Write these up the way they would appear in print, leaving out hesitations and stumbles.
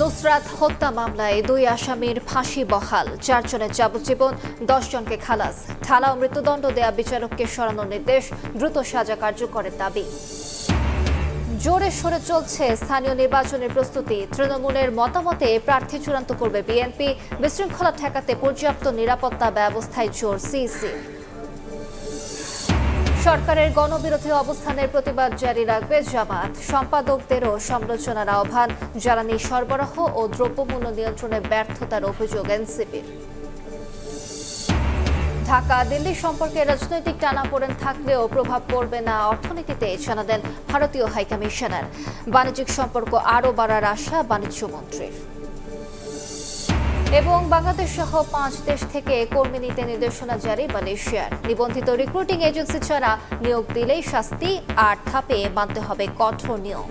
নুসরাত হত্যা মামলায় 2 আসামির ফাঁসি বহাল, 4 জনের যাবজ্জীবন, 10 জনকে খালাস। ঢালাও মৃত্যুদণ্ড দেয়া বিচারককে সরানোর নির্দেশ, দ্রুত সাজা কার্যকরের দাবি। জোরে সোরে চলছে স্থানীয় নির্বাচনের প্রস্তুতি। তৃণমূলের মতামতে প্রার্থী চূড়ান্ত করবে বিএনপি। বিশৃঙ্খলা ঠেকাতে পর্যাপ্ত নিরাপত্তা ব্যবস্থায় জোর সিইসি। সরকারের গণবিরোধী অবস্থানের প্রতিবাদ জারি রাখবে জামায়াত। সম্পাদকদেরও সমালোচনার আহ্বান। জ্বালানি সরবরাহ ও দ্রব্যমূল্য নিয়ন্ত্রণে ব্যর্থতার অভিযোগ এনসিপির। ঢাকা দিল্লি সম্পর্কে রাজনৈতিক টানাপোড়েন থাকলেও প্রভাব পড়বে না অর্থনীতিতে, জানালেন ভারতীয় হাইকমিশনার। বাণিজ্যিক সম্পর্ক আরও বাড়ার আশা বাণিজ্যমন্ত্রীর। এবং বাংলাদেশ সহ 5 দেশ থেকে কর্মী নিতে নির্দেশনা জারি মালয়েশিয়ার। নিবন্ধিত রিক্রুটিং এজেন্সি ছাড়া নিয়োগ দিলেই শাস্তি, 8 ধাপে মানতে হবে কঠোর নিয়ম।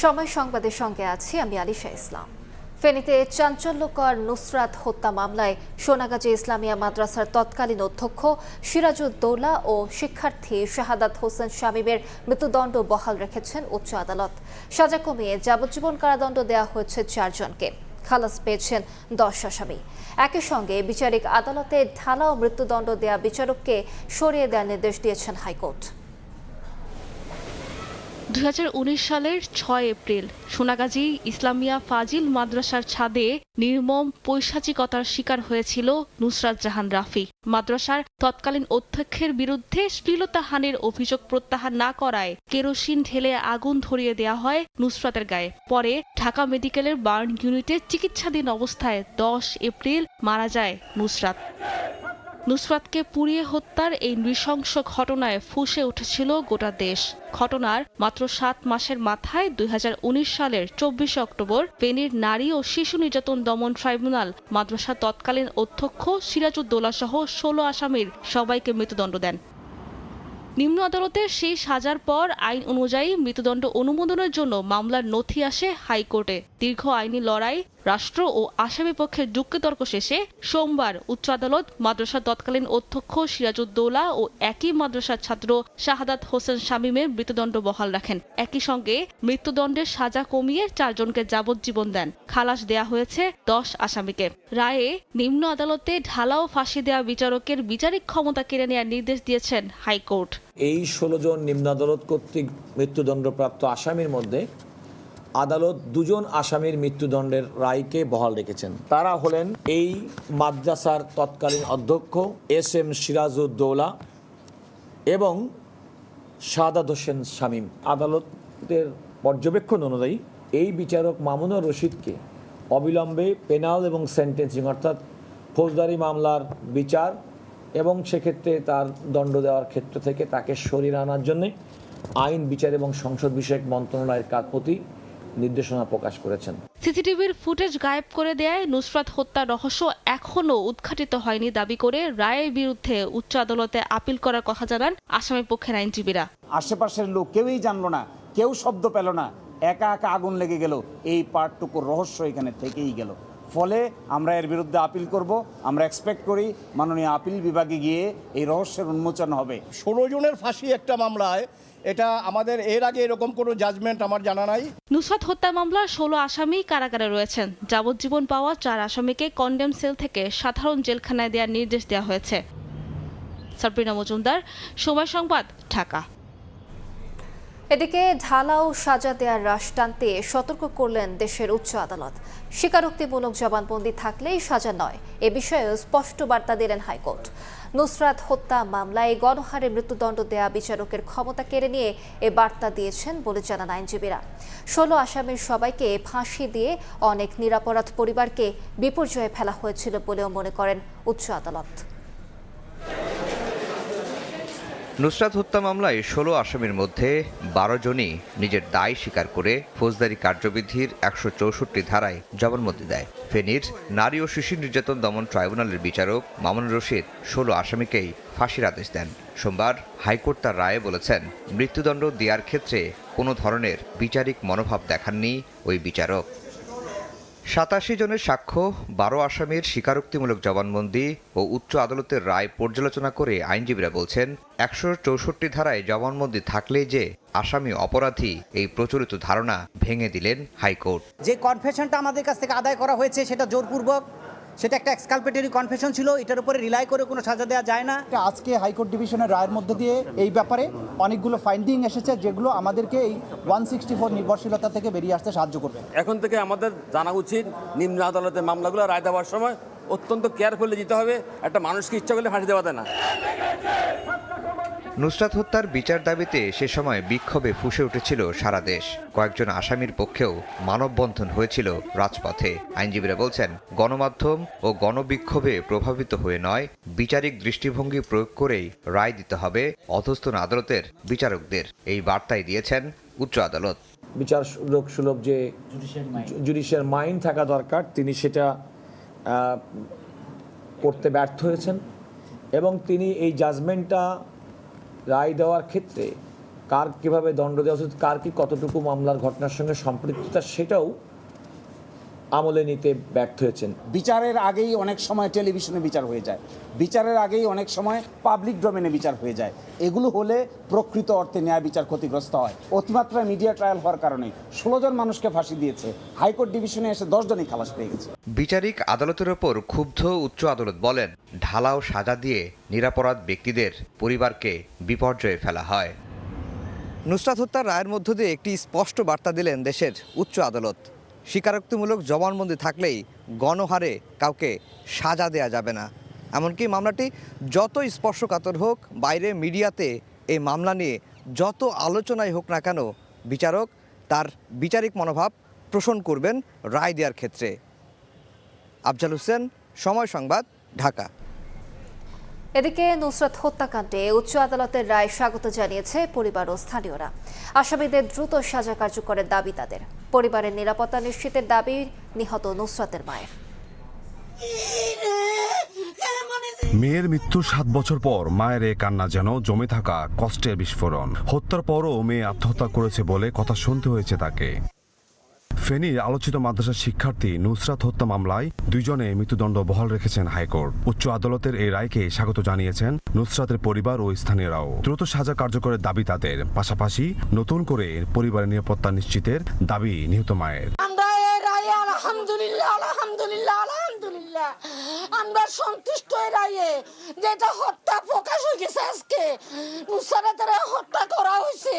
সময় সংবাদের সঙ্গে আছি আমি আলিশা ইসলাম। ফেনীতে চাঞ্চল্যকর নুসরাত হত্যা মামলায় সোনাগাজী ইসলামিয়া মাদ্রাসার তৎকালীন অধ্যক্ষ সিরাজউদ্দৌলা ও শিক্ষার্থী শাহাদাত হোসেন শামীমের মৃত্যুদণ্ড বহাল রেখেছেন উচ্চ আদালত। সাজা কমিয়ে যাবজ্জীবন কারাদণ্ড দেওয়া হয়েছে 4 জনকে। খালাস পেয়েছেন 10 আসামি। একই সঙ্গে বিচারিক আদালতে ঢালাও মৃত্যুদণ্ড দেয়া বিচারককে সরিয়ে দেওয়ার নির্দেশ দিয়েছেন হাইকোর্ট। 2019 সালের 6 এপ্রিল সোনাগাজী ইসলামিয়া ফাজিল মাদ্রাসার ছাদে নির্মম পৈশাচিকতার শিকার হয়েছিল নুসরাত জাহান রাফি। মাদ্রাসার তৎকালীন অধ্যক্ষের বিরুদ্ধে শ্লীলতাহানির অভিযোগ প্রত্যাহার না করায় কেরোসিন ঢেলে আগুন ধরিয়ে দেওয়া হয় নুসরাতের গায়ে। পরে ঢাকা মেডিকেলের বার্ন ইউনিটে চিকিৎসাধীন অবস্থায় 10 এপ্রিল মারা যায় নুসরাত। নুসরাতকে পুড়িয়ে হত্যার এই নৃশংস ঘটনায় ফুঁসে উঠেছিল গোটা দেশ। ঘটনার মাত্র 7 মাসের মাথায় 2019 সালের 24 অক্টোবর ফেনীর নারী ও শিশু নির্যাতন দমন ট্রাইব্যুনাল মাদ্রাসার তৎকালীন অধ্যক্ষ সিরাজউদ্দৌলা সহ 16 আসামির সবাইকে মৃত্যুদণ্ড দেন। নিম্ন আদালতের সেই সাজার পর আইন অনুযায়ী মৃত্যুদণ্ড অনুমোদনের জন্য মামলার নথি আসে হাইকোর্টে। দীর্ঘ আইনি লড়াই, রাষ্ট্র ও আসামি পক্ষের যুক্তিতর্ক শেষে সোমবার উচ্চ আদালত মাদ্রাসার তৎকালীন অধ্যক্ষ সিরাজউদ্দৌলা ও একই মাদ্রাসার ছাত্র শাহাদাত হোসেন শামীমের মৃত্যুদণ্ড বহাল রাখেন। একই সঙ্গে মৃত্যুদণ্ডের সাজা কমিয়ে 4 জনকে যাবজ্জীবন দেন। খালাস দেয়া হয়েছে 10 আসামিকে। রায়ে নিম্ন আদালতে ঢালাও ফাঁসি দেয়া বিচারকের বিচারিক ক্ষমতা কেড়ে নেওয়ার নির্দেশ দিয়েছেন হাইকোর্ট। এই 16 জন নিম্ন আদালত কর্তৃক মৃত্যুদণ্ডপ্রাপ্ত আসামির মধ্যে আদালত 2 জন আসামির মৃত্যুদণ্ডের রায়কে বহাল রেখেছেন। তারা হলেন এই মাদ্রাসার তৎকালীন অধ্যক্ষ SM সিরাজউদ্দৌলা এবং শাহাদাত হোসেন শামীম। আদালতের পর্যবেক্ষণ অনুযায়ী এই বিচারক মামুনুর রশিদকে অবিলম্বে পেনাল এবং সেন্টেন্সিং অর্থাৎ ফৌজদারি মামলার বিচার এবং সেক্ষেত্রে তার দণ্ড দেওয়ার ক্ষেত্র থেকে তাকে সরিয়ে আনার জন্য আইন, বিচার এবং সংসদ বিষয়ক মন্ত্রণালয়ের প্রতি নির্দেশনা প্রকাশ করেছেন। সিসিটিভির ফুটেজ গায়েব করে দেয় নুসরাত হত্যার রহস্য এখনও উদ্ঘাটিত হয়নি দাবি করে রায়ের বিরুদ্ধে উচ্চ আদালতে আপিল করার কথা জানান আসামি পক্ষের আইনজীবীরা। আশেপাশের লোক কেউই জানলো না, কেউ শব্দ পেল না, একা একা আগুন লেগে গেল। এই পার্টটুকুর রহস্য এখানে থেকেই গেল। ফলে আমরা এর বিরুদ্ধে আপিল করব। আমরা এক্সপেক্ট করি মাননীয় আপিল বিভাগে গিয়ে এই রহস্যের উন্মোচন হবে। 16 জনের ফাঁসি একটা মামলায়, এটা আমাদের এর আগে এরকম কোনো জাজমেন্ট আমার জানা নাই। নুসরাত হত্যা মামলার 16 আসামি কারাগারে রয়েছেন। যাবজ্জীবন পাওয়া 4 আসামিকে কন্ডেম সেল থেকে সাধারণ জেলখানায় দেওয়ার নির্দেশ দেওয়া হয়েছে। সাবরিনা মজুমদার, সময় সংবাদ, ঢাকা। এদিকে ঢালাও সাজা দেওয়ার রাশ টানতে সতর্ক করলেন দেশের উচ্চ আদালত। স্বীকারোক্তিমূলক জবানবন্দি থাকলেই সাজা নয়, এ বিষয়ে স্পষ্ট বার্তা দিলেন হাইকোর্ট। নুসরাত হত্যা মামলায় গণহারে মৃত্যুদণ্ড দেয়া বিচারকের ক্ষমতা কেড়ে নিয়ে এ বার্তা দিয়েছেন বলে জানান আইনজীবীরা। 16 আসামির সবাইকে ফাঁসি দিয়ে অনেক নিরপরাধ পরিবারকে বিপর্যয়ে ফেলা হয়েছিল বলেও মনে করেন উচ্চ আদালত। নুসরাত হত্যা মামলায় 16 আসামির মধ্যে 12 জনই নিজের দায় স্বীকার করে ফৌজদারি কার্যবিধির 164 ধারায় জবানবন্দি দেয়। ফেনীর নারী ও শিশু নির্যাতন দমন ট্রাইব্যুনালের বিচারক মামুনুর রশিদ 16 আসামিকেই ফাঁসির আদেশ দেন। সোমবার হাইকোর্ট তার রায়ে বলেছেন, মৃত্যুদণ্ড দেওয়ার ক্ষেত্রে কোনো ধরনের বিচারিক মনোভাব দেখাননি ওই বিচারক। 87 জনের সাক্ষ্য, 12 আসামির স্বীকারোক্তিমূলক জবানবন্দি ও উচ্চ আদালতের রায় পর্যালোচনা করে আইনজীবীরা বলছেন 164 ধারায় জবানবন্দি থাকলেই যে আসামি অপরাধী, এই প্রচলিত ধারণা ভেঙে দিলেন হাইকোর্ট। যে কনফেশনটা আমাদের কাছ থেকে আদায় করা হয়েছে সেটা জোরপূর্বক, সেটা একটা এক্সকালপেটরি কনফেশন ছিল, এটার উপরে রিলাই করে কোনো সাজা দেওয়া যায় না। আজকে হাইকোর্ট ডিভিশনের রায়ের মধ্যে দিয়ে এই ব্যাপারে অনেকগুলো ফাইন্ডিং এসেছে, যেগুলো আমাদেরকে এই 164 নির্ভরশীলতা থেকে বেরিয়ে আসতে সাহায্য করবে। এখন থেকে আমাদের জানা উচিত নিম্ন আদালতের মামলাগুলো রায় দেওয়ার সময় অত্যন্ত কেয়ারফুলি দিতে হবে। একটা মানুষকে ইচ্ছা করলে ফাঁসি দেওয়া যায় না। নুসরাত হত্যার বিচার দাবিতে সে সময় বিক্ষোভে ফুঁসে উঠেছিল সারা দেশ। কয়েকজন আসামির পক্ষেও মানববন্ধন হয়েছিল রাজপথে। আইনজীবীরা বলছেন, গণমাধ্যম ও গণবিক্ষোভে প্রভাবিত হয়ে নয়, বিচারিক দৃষ্টিভঙ্গি প্রয়োগ করেই রায় দিতে হবে অধস্তন আদালতের বিচারকদের। এই বার্তাই দিয়েছেন উচ্চ আদালত। বিচার সুলভ যে জুডিশিয়াল মাইন্ড থাকা দরকার, তিনি সেটা করতে ব্যর্থ হয়েছেন এবং তিনি এই জাজমেন্টটা রায় দেওয়ার ক্ষেত্রে কার কীভাবে দণ্ড দেওয়া উচিত, কার কি কতটুকু মামলার ঘটনার সঙ্গে সম্পৃক্ততা, সেটাও আমলে নিতে ব্যর্থ হয়েছেন। বিচারের আগেই অনেক সময় টেলিভিশনে বিচার হয়ে যায়, বিচারের আগেই অনেক সময় পাবলিক ডোমেনে বিচার হয়ে যায়। এগুলো হলে প্রকৃত অর্থে ন্যায় বিচার ক্ষতিগ্রস্ত হয়। অতিমাত্রায় মিডিয়া ট্রায়াল হওয়ার কারণে 16 জন মানুষকে ফাঁসি দিয়েছে, হাইকোর্ট ডিভিশনে এসে 10 জনই খালাস পেয়ে গেছে। বিচারিক আদালতের ওপর ক্ষুব্ধ উচ্চ আদালত বলেন, ঢালাও সাজা দিয়ে নিরপরাধ ব্যক্তিদের পরিবারকে বিপর্যয়ে ফেলা হয়। নুসরাত হত্যার রায়ের মধ্য দিয়ে একটি স্পষ্ট বার্তা দিলেন দেশের উচ্চ আদালত। স্বীকারোক্তিমূলক জবানবন্দি থাকলেই গণহারে কাউকে সাজা দেয়া যাবে না। এমনকি মামলাটি যত স্পর্শকাতর হোক, বাইরে মিডিয়াতে এই মামলা নিয়ে যত আলোচনাই হোক না কেন, বিচারক তার বিচারিক মনোভাব পোষণ করবেন রায় দেওয়ার ক্ষেত্রে। আফজাল হোসেন, সময় সংবাদ, ঢাকা। এদিকে নুসরাত হত্যাকাণ্ডে উচ্চ আদালতের রায় স্বাগত জানিয়েছে পরিবার ও স্থানীয়রা। আসামিদের দ্রুত সাজা কার্যকরের দাবি তাদের। পরিবারের নিরাপত্তা নিশ্চিতের দাবি নিহত নুসরাতের মায়ের। মেয়ের মৃত্যুর 7 বছর পর মায়ের এ কান্না যেন জমে থাকা কষ্টের বিস্ফোরণ। হত্যার পরও মেয়ে আত্মহত্যা করেছে বলে কথা শুনতে হয়েছে তাকে। ফেনীর আলোচিত মাদ্রাসার শিক্ষার্থী নুসরাত হত্যা মামলায় 2 জনে মৃত্যুদণ্ড বহাল রেখেছেন হাইকোর্ট। উচ্চ আদালতের এই রায়কে স্বাগত জানিয়েছেন নুসরাতের পরিবার ও স্থানীয়রাও। দ্রুত সাজা কার্যকরের দাবি তাদের, পাশাপাশি নতুন করে পরিবারের নিরাপত্তা নিশ্চিতের দাবি নিহত মায়ের। আলহামদুলিল্লাহ আলহামদুলিল্লাহ আলহামদুলিল্লাহ, আমরা সন্তুষ্ট এই রায়ে, যেটা হত্যা প্রকাশ হয়ে গেছে। আজকে নুসরাতের হত্যা করা হয়েছে,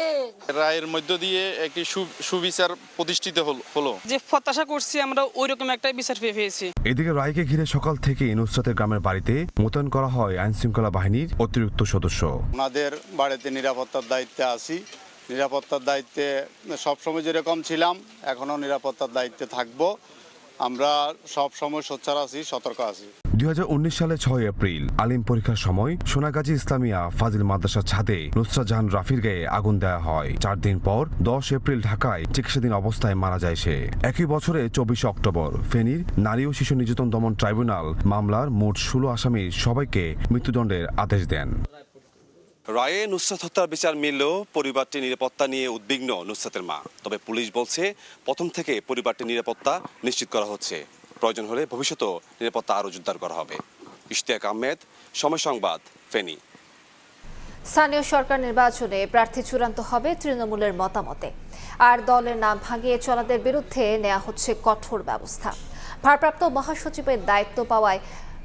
রায়ের মধ্য দিয়ে একটি সুবিচার প্রতিষ্ঠিত হলো। যে প্রত্যাশা করছি আমরা ওই রকম একটা বিচার পেয়েছি। এদিকে রায়কে ঘিরে সকাল থেকে নুসরাতের গ্রামের বাড়িতে মোতায়েন করা হয় আইন শৃঙ্খলা বাহিনীর অতিরিক্ত সদস্য। আমাদের বাড়িতে নিরাপত্তার দায়িত্বে আছি। নিরাপত্তার দায়িত্বে সবসময় যেরকম ছিলাম, এখনও নিরাপত্তার দায়িত্বে থাকবো। আমরা সবসময় সোচ্চার আছি, সতর্ক আছি। 2019 সালে 6 এপ্রিল আলিম পরীক্ষার সময় সোনাগাজী ইসলামিয়া ফাজিল মাদ্রাসার ছাদে নুসরাত জাহান রাফির গায়ে আগুন দেওয়া হয়। 4 দিন পর 10 এপ্রিল ঢাকায় চিকিৎসাধীন অবস্থায় মারা যায় সে। একই বছরে 24 অক্টোবর ফেনীর নারী ও শিশু নির্যাতন দমন ট্রাইব্যুনাল মামলার মোট 16 আসামির সবাইকে মৃত্যুদণ্ডের আদেশ দেন। রায়ে নুসরাত হত্যার বিচার মিললেও পরিবারটির নিরাপত্তা নিয়ে উদ্বিগ্ন নুসরাতের মা। তবে পুলিশ বলছে, প্রথম থেকে পরিবারটির নিরাপত্তা নিশ্চিত করা হচ্ছে। প্রয়োজন হলে ভবিষ্যতেও নিরাপত্তা আরও জোরদার করা হবে। ইশতিয়াক আহমেদ, সময় সংবাদ, ফেনী। স্থানীয় সরকার নির্বাচনে প্রার্থী চূড়ান্ত হবে তৃণমূলের মতামতে, আর দলের নাম ভাঙিয়ে চলাদের বিরুদ্ধে নেওয়া হচ্ছে কঠোর ব্যবস্থা। ভারপ্রাপ্ত মহাসচিবের দায়িত্ব পাওয়ায়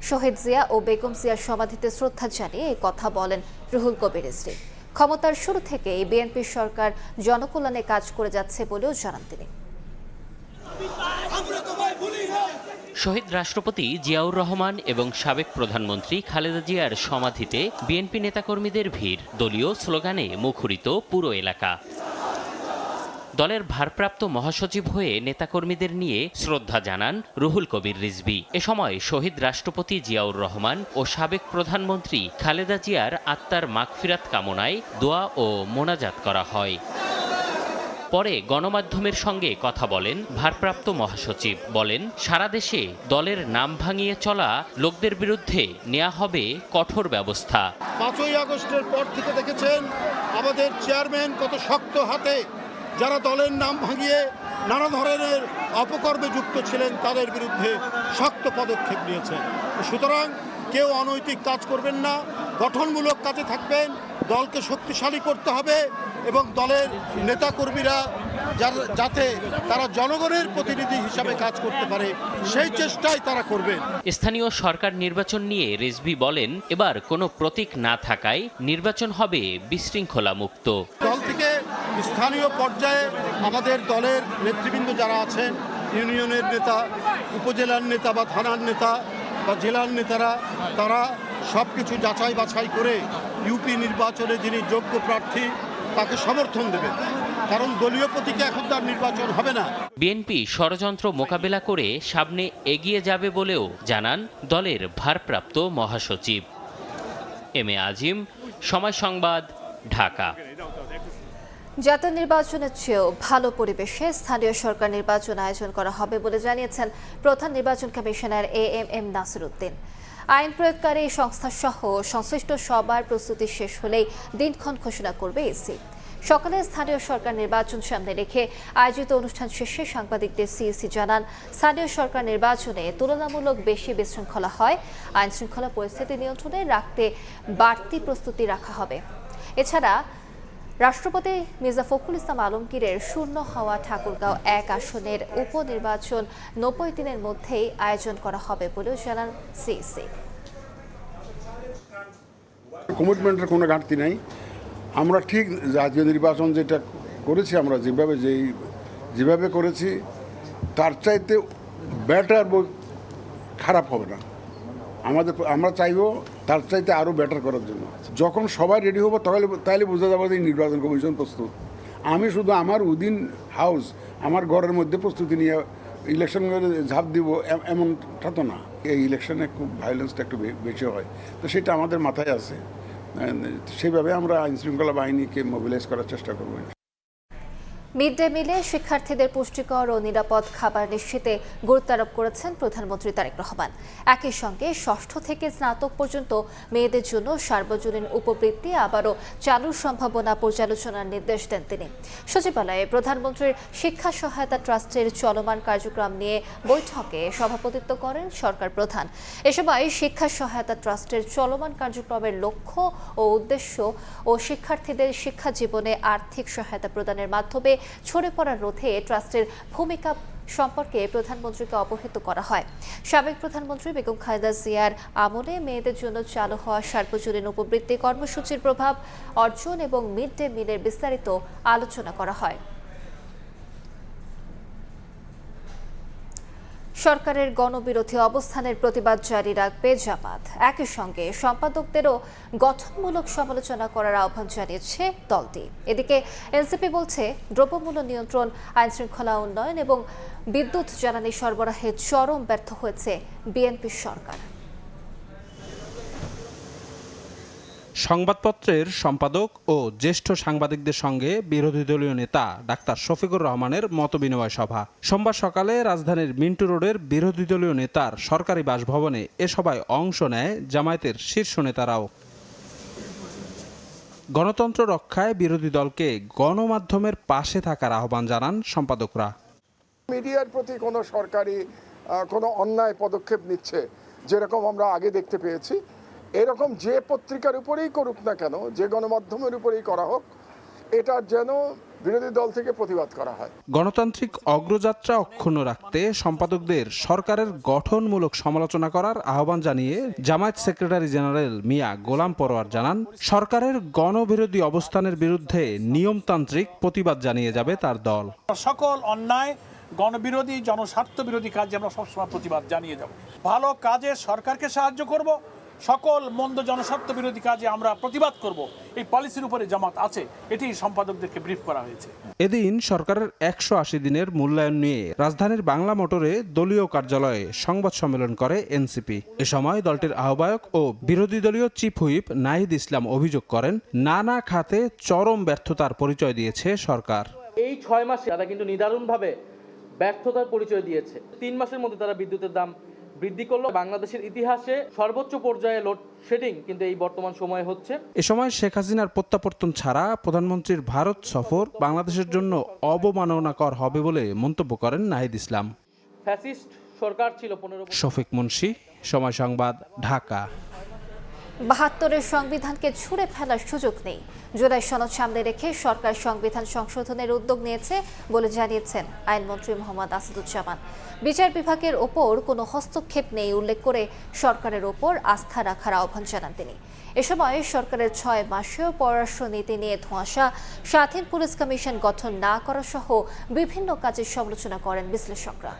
শহীদ জিয়া ও বেগম জিয়ার সমাধিতে শ্রদ্ধা জানিয়ে এই কথা বলেন রুহুল কবির রিজভী। ক্ষমতার শুরু থেকেই বিএনপি সরকার জনকল্যাণে কাজ করে যাচ্ছে বলেও জানান তিনি। শহীদ রাষ্ট্রপতি জিয়াউর রহমান এবং সাবেক প্রধানমন্ত্রী খালেদা জিয়ার সমাধিতে বিএনপি নেতাকর্মীদের ভিড়। দলীয় স্লোগানে মুখরিত পুরো এলাকা। দলের ভারপ্রাপ্ত মহাসচিব হয়ে নেতাকর্মীদের নিয়ে শ্রদ্ধা জানান রুহুল কবির রিজভী। এ সময় শহীদ রাষ্ট্রপতি জিয়াউর রহমান ও সাবেক প্রধানমন্ত্রী খালেদা জিয়ার আত্মার মাগফিরাত কামনায় দোয়া ও মোনাজাত করা হয়। পরে গণমাধ্যমের সঙ্গে কথা বলেন ভারপ্রাপ্ত মহাসচিব। বলেন, সারা দেশে দলের নাম ভাঙিয়ে চলা লোকদের বিরুদ্ধে নেওয়া হবে কঠোর ব্যবস্থা। 5ই আগস্টের পর থেকে দেখেছেন আমাদের চেয়ারম্যান কত শক্ত হাতে যারা দলের নাম ভাঙিয়ে নানা ধরনের অপকর্মে যুক্ত ছিলেন তাদের বিরুদ্ধে শক্ত পদক্ষেপ নিয়েছেন। সুতরাং কেউ অনৈতিক কাজ করবেন না, গঠনমূলক কাজে থাকবেন। দলকে শক্তিশালী করতে হবে এবং দলের নেতাকর্মীরা যাতে তারা জনগণের প্রতিনিধি হিসাবে কাজ করতে পারে সেই চেষ্টাই তারা করবেন। স্থানীয় সরকার নির্বাচন নিয়ে রিজভী বলেন, এবার কোনো প্রতীক না থাকায় নির্বাচন হবে বিশৃঙ্খলা মুক্ত। দল থেকে স্থানীয় পর্যায়ে আমাদের দলের নেতৃবৃন্দ যারা আছেন, ইউনিয়নের নেতা, উপজেলার নেতা বা থানার নেতা বা জেলার নেতারা, তারা সব কিছু যাচাই বাছাই করে ইউপি নির্বাচনে যিনি যোগ্য প্রার্থী তাকে সমর্থন দেবেন, কারণ দলীয় প্রতীকে এখন তার নির্বাচন হবে না। বিএনপি ষড়যন্ত্র মোকাবেলা করে সামনে এগিয়ে যাবে বলেও জানান দলের ভারপ্রাপ্ত মহাসচিব। এম এ আজিম, সময় সংবাদ, ঢাকা। জাতীয় নির্বাচনের চেয়েও ভালো পরিবেশে স্থানীয় সরকার নির্বাচন আয়োজন করা হবে বলে জানিয়েছেন প্রধান নির্বাচন কমিশনার এএমএম নাসির উদ্দিন। আইন প্রয়োগকারী সংস্থা সহ সংশ্লিষ্ট সবার প্রস্তুতি শেষ হলেই দিনক্ষণ ঘোষণা করবে ইসি। সকালে স্থানীয় সরকার নির্বাচন সামনে রেখে আয়োজিত অনুষ্ঠান শেষে সাংবাদিকদের সিইসি জানান, স্থানীয় সরকার নির্বাচনে তুলনামূলক বেশি বিশৃঙ্খলা হয়। আইন শৃঙ্খলা পরিস্থিতি নিয়ন্ত্রণে রাখতে বাড়তি প্রস্তুতি রাখা হবে। এছাড়া রাষ্ট্রপতি মির্জা ফখরুল ইসলাম আলমগীরের শূন্য হওয়া ঠাকুরগাঁও 1 আসনের উপনির্বাচন 90 দিনের মধ্যেই আয়োজন করা হবে বলেও জানান সিইসি। কমিটমেন্টের কোনো ঘাটতি নাই। আমরা ঠিক জাতীয় নির্বাচন যেটা করেছি, আমরা যেভাবে করেছি তার চাইতে বেটার খারাপ হবে না। আমরা চাইব তার চাইতে আরও বেটার করার জন্য। যখন সবাই রেডি হবো তাহলে বোঝা যাবে যে নির্বাচন কমিশন প্রস্তুত। আমি শুধু আমার উইদিন হাউস, আমার ঘরের মধ্যে প্রস্তুতি নিয়ে ইলেকশন ঝাঁপ দিব এমনটা তো না। এই ইলেকশনে খুব ভায়োলেন্সটা একটু বেশি হয়, তো সেটা আমাদের মাথায় আছে। সেভাবে আমরা আইনশৃঙ্খলা বাহিনীকে মোবিলাইজ করার চেষ্টা করব। মিড ডে মিলে শিক্ষার্থীদের পুষ্টিকর ও নিরাপদ খাবার নিশ্চিতে গুরুত্ব আরোপ করেছেন প্রধানমন্ত্রী তারেক রহমান। একই সঙ্গে ষষ্ঠ থেকে স্নাতক পর্যন্ত মেয়েদের জন্য সার্বজনীন উপবৃত্তি আবারও চালুর সম্ভাবনা পর্যালোচনার নির্দেশ দেন তিনি। সচিবালয়ে প্রধানমন্ত্রীর শিক্ষা সহায়তা ট্রাস্টের চলমান কার্যক্রম নিয়ে বৈঠকে সভাপতিত্ব করেন সরকার প্রধান। এ সময় শিক্ষা সহায়তা ট্রাস্টের চলমান কার্যক্রমের লক্ষ্য ও উদ্দেশ্য ও শিক্ষার্থীদের শিক্ষা জীবনে আর্থিক সহায়তা প্রদানের মাধ্যমে ছড়ে পড়া রোধে ট্রাস্টের ভূমিকা সম্পর্কে প্রধানমন্ত্রীকে অবহিত করা হয়। সাবেক প্রধানমন্ত্রী বেগম খালেদা জিয়ার আমলে মেয়েদের জন্য চালু হওয়া সার্বজনীন উপবৃত্তি কর্মসূচির প্রভাব, অর্জন এবং মিড ডে মিলের বিস্তারিত আলোচনা করা হয়। সরকারের গণবিরোধী অবস্থানের প্রতিবাদ জারি রাখবে জামাত। একই সঙ্গে সম্পাদকদেরও গঠনমূলক সমালোচনা করার আহ্বান জানিয়েছে দলটি। এদিকে এনসিপি বলছে, দ্রব্যমূল্য নিয়ন্ত্রণ, আইনশৃঙ্খলা উন্নয়ন এবং বিদ্যুৎ জ্বালানি সরবরাহে চরম ব্যর্থ হয়েছে বিএনপি সরকার। সংবাদপত্রের সম্পাদক ও জ্যেষ্ঠ সাংবাদিকদের সঙ্গে বিরোধী দলীয় নেতা ডাক্তার শফিকুর রহমানের মতবিনিময় সভা সোমবার সকালে রাজধানীর মিন্টু রোডের বিরোধী দলীয় নেতার সরকারি বাসভবনে এ সভায় অংশ নেয় জামায়াতের শীর্ষ নেতারাও। গণতন্ত্র রক্ষায় বিরোধী দলকে গণমাধ্যমের পাশে থাকার আহ্বান জানান সম্পাদকরা। মিডিয়ার প্রতি কোনো সরকারি কোনো অন্যায় পদক্ষেপ নিচ্ছে, যেরকম আমরা আগে দেখতে পেয়েছি, এরকম যে পত্রিকার উপরেই করুক না কেন, যে গণমাধ্যমের উপরেই করা হোক, এটার যেন বিরোধী দল থেকে প্রতিবাদ করা হয়। গণতান্ত্রিক অগ্রযাত্রা অক্ষুণ্ণ রাখতে সম্পাদকদের সরকারের গঠনমূলক সমালোচনা করার আহ্বান জানিয়ে জামায়াত সেক্রেটারি জেনারেল মিয়া গোলাম পরোয়ার জানান, সরকারের গণবিরোধী অবস্থানের বিরুদ্ধে নিয়মতান্ত্রিক প্রতিবাদ জানিয়ে যাবে তার দল। সকল অন্যায়, গণবিরোধী, জনস্বার্থ বিরোধী কাজে আমরা সবসময় প্রতিবাদ জানিয়ে যাব। ভালো কাজে সরকারকে সাহায্য করব, সকল মন্দ জনস্বার্থ বিরোধী কাজে আমরা প্রতিবাদ করব। এই পলিসির উপরে জামাত আছে, এটি সম্পাদকদেরকে ব্রিফ করা হয়েছে। এদিন সরকারের 180 দিনের মূল্যায়ন নিয়ে রাজধানীর বাংলা মোটরে দলীয় কার্যালয়ে সংবাদ সম্মেলন করে এনসিপি। এ সময় দলটির আহ্বায়ক ও বিরোধী দলীয় চিফ হুইপ নাহিদ ইসলাম অভিযোগ করেন, নানা খাতে চরম ব্যর্থতার পরিচয় দিয়েছে সরকার। এই 6 মাসে তারা কিন্তু নিদারুণভাবে ব্যর্থতার পরিচয় দিয়েছে। 3 মাসের মধ্যে তারা বিদ্যুতের দাম বৃদ্ধি করলো। বাংলাদেশের ইতিহাসে সর্বোচ্চ পর্যায়ে লোডশেডিং কিন্তু এই বর্তমান সময়ে হচ্ছে। এ সময় শেখ হাসিনার প্রত্যাবর্তন ছাড়া প্রধানমন্ত্রীর ভারত সফর বাংলাদেশের জন্য অবমাননাকর হবে বলে মন্তব্য করেন নাহিদ ইসলাম। ফ্যাসিস্ট সরকার ছিল 15 বছর। শফিক মুন্সি, সময় সংবাদ, ঢাকা। ৭২-এর সংবিধানকে ছুঁড়ে ফেলার সুযোগ নেই। জুলাই সনদ সামনে রেখে সরকার সংবিধান সংশোধনের উদ্যোগ নিয়েছে বলে জানিয়েছেন আইনমন্ত্রী মোহাম্মদ আসাদুজ্জামান। বিচার বিভাগের ওপর কোনো হস্তক্ষেপ নেই উল্লেখ করে সরকারের ওপর আস্থা রাখার আহ্বান জানান তিনি। এ সময় সরকারের 6 মাসেও পররাষ্ট্রনীতি নিয়ে ধোঁয়াশা, স্বাধীন পুলিশ কমিশন গঠন না করা সহ বিভিন্ন কাজের সমালোচনা করেন বিশ্লেষকরা।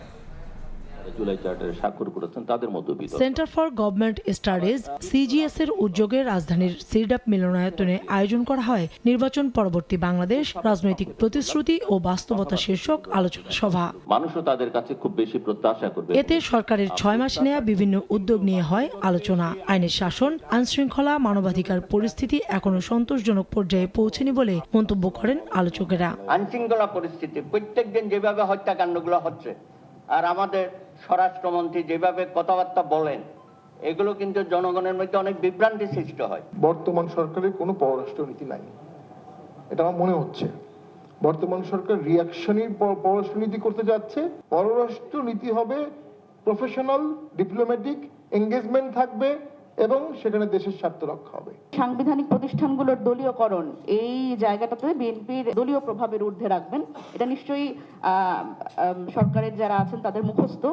জুলাই চার্টারে স্বাক্ষর করেছেন তাদের মধ্যে centre for government studies CGS এর উদ্যোগে রাজধানীর সিরডাপ মিলনায়তনে আয়োজন করা হয় নির্বাচন পরবর্তী বাংলাদেশ, রাজনৈতিক প্রতিশ্রুতি ও বাস্তবতা শীর্ষক আলোচনা সভা। মানুষও তাদের কাছে খুব বেশি প্রত্যাশা করবে। এতে সরকারের 6 মাসে নেওয়া বিভিন্ন উদ্যোগ নিয়ে হয় আলোচনা। আইনের শাসন, আইনশৃঙ্খলা, মানবাধিকার পরিস্থিতি এখনো সন্তোষজনক পর্যায়ে পৌঁছেনি বলে মন্তব্য করেন আলোচকেরা। আইনশৃঙ্খলা পরিস্থিতি প্রত্যেকদিন যেভাবে হত্যাকাণ্ডগুলো হচ্ছে আর আমাদের স্বরাষ্ট্রমন্ত্রী যেভাবে কথাবার্তা বলেন, এগুলো কিন্তু জনগণের মধ্যে অনেক বিভ্রান্তি সৃষ্টি হয়। বর্তমান সরকারের কোনো পররাষ্ট্রনীতি নাই, এটা আমার মনে হচ্ছে। বর্তমান সরকার রিঅ্যাকশনারি পররাষ্ট্রনীতি করতে যাচ্ছে। পররাষ্ট্রনীতি হবে প্রফেশনাল, ডিপ্লোম্যাটিক এঙ্গেজমেন্ট থাকবে এবং সেখানে দেশের স্বার্থ রক্ষা হবে। সাংবিধানিক প্রতিষ্ঠানগুলোর দলীয়করণ এই জায়গাটাতে বিএনপির দলীয় প্রভাবের ঊর্ধ্বে রাখবেন, এটা নিশ্চয়ই সরকারের যারা আছেন তাদের মুখস্থ,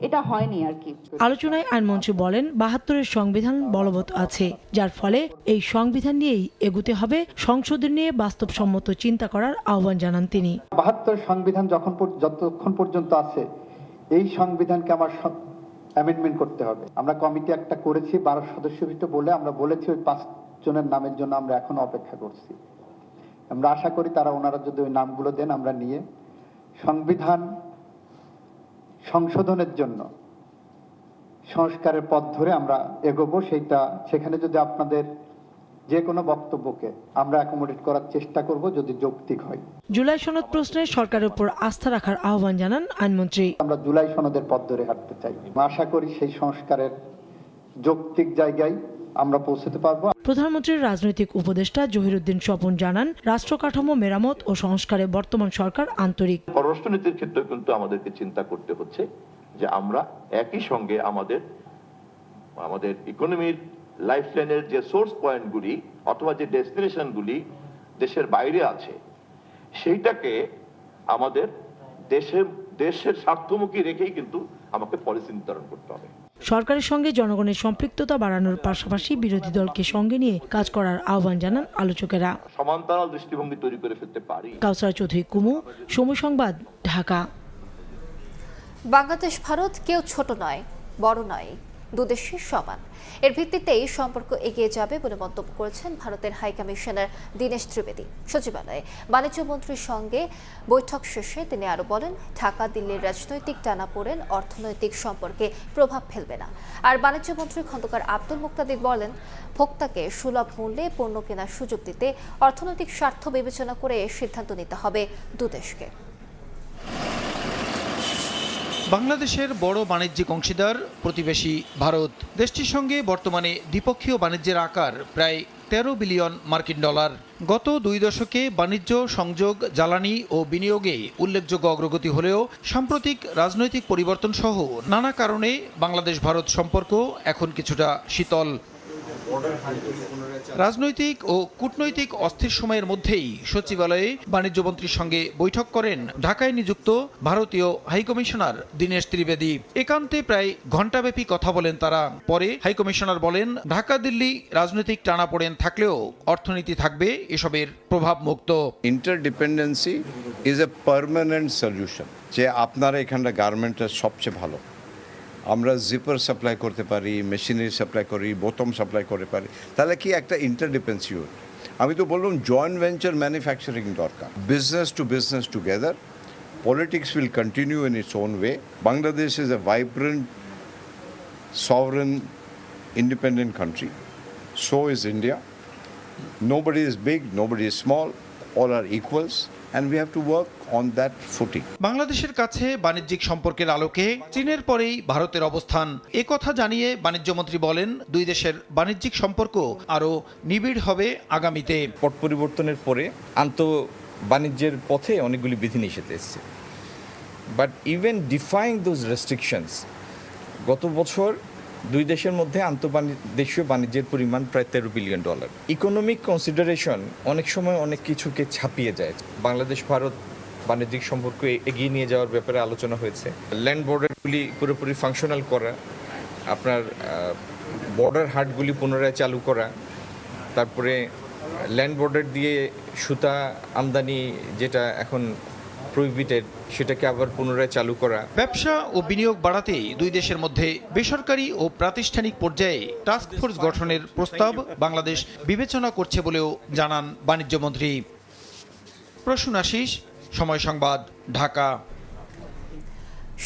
এটা হয়নি আর কি। আলোচনায় আইনমন্ত্রী বলেন ৭২-এর সংবিধান বলবৎ আছে, যার ফলে এই সংবিধান নিয়েই এগুতে হবে। সংশোধন নিয়ে বাস্তবসম্মত চিন্তা করার আহ্বান জানান তিনি। ৭২ সংবিধান যতক্ষণ পর্যন্ত আছে এই সংবিধানকে আমার অ্যামেন্ডমেন্ট করতে হবে। আমরা কমিটি একটা করেছি 12 সদস্য ভিত্তিক বলে, আমরা বলেছি ওই 5 জনের নামের জন্য আমরা এখনো অপেক্ষা করছি। আমরা আশা করি তারা ওনারা যদি ওই নামগুলো দেন, আমরা নিয়ে সংবিধান সংশোধনের জন্য সংস্কারের পথ ধরে আমরা এগোবো। সেখানে যদি আপনাদের যে কোনো বক্তব্যকে আমরা অ্যাকোমোডেট করার চেষ্টা করব যদি যৌক্তিক হয়। জুলাই সনদ প্রশ্নে সরকারের উপর আস্থা রাখার আহ্বান জানান আইনমন্ত্রী। আমরা জুলাই সনদের পথ ধরে হাঁটতে চাই। আশা করি সেই সংস্কারের যৌক্তিক জায়গায় আমরা পৌঁছতে পারবো। প্রধানমন্ত্রীর রাজনৈতিক উপদেষ্টা জহিরুদ্দিন স্বপন জানান, রাষ্ট্র কাঠামো মেরামত ও সংস্কারে বর্তমান সরকার আন্তরিক। পররাষ্ট্রনীতির ক্ষেত্রে কিন্তু আমাদেরকে চিন্তা করতে হচ্ছে যে আমরা একই সঙ্গে আমাদের ইকোনমির লাইফলাইনের যে সোর্স পয়েন্টগুলি অথবা যে ডেস্টিনেশনগুলি দেশের বাইরে আছে, সেইটাকে আমাদের দেশের স্বার্থমুখী রেখেই কিন্তু আমাকে পলিসি নির্ধারণ করতে হবে। সরকারের সঙ্গে জনগণের সম্পৃক্ততা বাড়ানোর পাশাপাশি বিরোধী দলকে সঙ্গে নিয়ে কাজ করার আহ্বান জানান আলোচকেরা। সমান্তরাল দৃষ্টিভঙ্গি তৈরি করে ফেলতে পারি। কাউসার চৌধুরী কুমু, সময় সংবাদ, ঢাকা। বাংলাদেশ ভারত কেউ ছোট নয়, বড় নয়, দুদেশই সমান। এর ভিত্তিতেই সম্পর্ক এগিয়ে যাবে বলে মন্তব্য করেছেন ভারতের হাই কমিশনার দীনেশ ত্রিবেদী। সচিবালয়ে বাণিজ্য মন্ত্রীর সঙ্গে বৈঠক শেষে তিনি আরও বলেন, ঢাকা দিল্লির রাজনৈতিক টানাপোড়েন অর্থনৈতিক সম্পর্কে প্রভাব ফেলবে না। আর বাণিজ্য মন্ত্রী খন্দকার আব্দুল মুক্তাদির বলেন, ভোক্তাকে সুলভ মূল্যে পণ্য কেনার সুযোগ দিতে অর্থনৈতিক স্বার্থ বিবেচনা করে সিদ্ধান্ত নিতে হবে দুদেশকে। বাংলাদেশের বড় বাণিজ্যিক অংশীদার প্রতিবেশী ভারত। দেশটির সঙ্গে বর্তমানে দ্বিপক্ষীয় বাণিজ্যের আকার প্রায় 13 বিলিয়ন মার্কিন ডলার। গত 2 দশকে বাণিজ্য, সংযোগ, জ্বালানি ও বিনিয়োগে উল্লেখযোগ্য অগ্রগতি হলেও সাম্প্রতিক রাজনৈতিক পরিবর্তন সহ নানা কারণে বাংলাদেশ ভারত সম্পর্ক এখন কিছুটা শীতল। রাজনৈতিক ও কূটনৈতিক অস্থির সময়ের মধ্যেই সচিবালয়ে বাণিজ্যমন্ত্রীর সঙ্গে বৈঠক করেন ঢাকায় নিযুক্ত ভারতীয় হাইকমিশনার দীনেশ ত্রিবেদী। একান্তে প্রায় ঘণ্টাব্যাপী কথা বলেন তারা। পরে হাইকমিশনার বলেন, ঢাকা দিল্লি রাজনৈতিক টানাপোড়েন থাকলেও অর্থনীতি থাকবে এসবের প্রভাব মুক্ত। ইন্টারডিপেন্ডেন্সি ইজ এ পার্মানেন্ট সলিউশন। যে আপনারা এখানটা গার্মেন্টের সবচেয়ে ভালো, আমরা জিপার সাপ্লাই করতে পারি, মেশিনারি সাপ্লাই করি, বোতাম সাপ্লাই করতে পারি, তাহলে কি একটা ইন্টারডিপেন্সি হয়। আমি তো বললাম জয়েন্ট ভেঞ্চার ম্যানুফ্যাকচারিং দরকার, business together. Politics will continue in its own way. Bangladesh is a vibrant, sovereign, independent country. So is India. Nobody is big, nobody is small, all are equals. and we have to work on that footing. বাংলাদেশের কাছে বাণিজ্যিক সম্পর্কের আলোকে চীনের পরেই ভারতের অবস্থান কথা জানিয়ে বাণিজ্যমন্ত্রী বলেন দুই দেশের বাণিজ্যিক সম্পর্ক আরও নিবিড় হবে আগামীতে। পট পরিবর্তনের পরে বাণিজ্যের পথে অনেকগুলি বিধিনিষেধ এসেছে, but even defying those restrictions, গত বছর দুই দেশের মধ্যে আন্তঃদেশীয় বাণিজ্যের পরিমাণ প্রায় $13 বিলিয়ন। ইকোনমিক কনসিডারেশন অনেক সময় অনেক কিছুকে ছাপিয়ে যায়। বাংলাদেশ ভারত বাণিজ্যিক সম্পর্ক এগিয়ে নিয়ে যাওয়ার ব্যাপারে আলোচনা হয়েছে। ল্যান্ড বর্ডারগুলি পুরোপুরি ফাংশনাল করা, আপনার বর্ডার হাটগুলি পুনরায় চালু করা, তারপরে ল্যান্ড বর্ডার দিয়ে সুতা আমদানি যেটা এখন প্রহিবিটেড সেটাকে আবার পুনরায় চালু করা। ব্যবসা ও বিনিয়োগ বাড়াতে দুই দেশের মধ্যে বেসরকারি ও প্রাতিষ্ঠানিক পর্যায়ে টাস্ক ফোর্স গঠনের প্রস্তাব বাংলাদেশ বিবেচনা করছে বলেও জানান বাণিজ্যমন্ত্রী। প্রসূন আশিস, সময় সংবাদ, ঢাকা।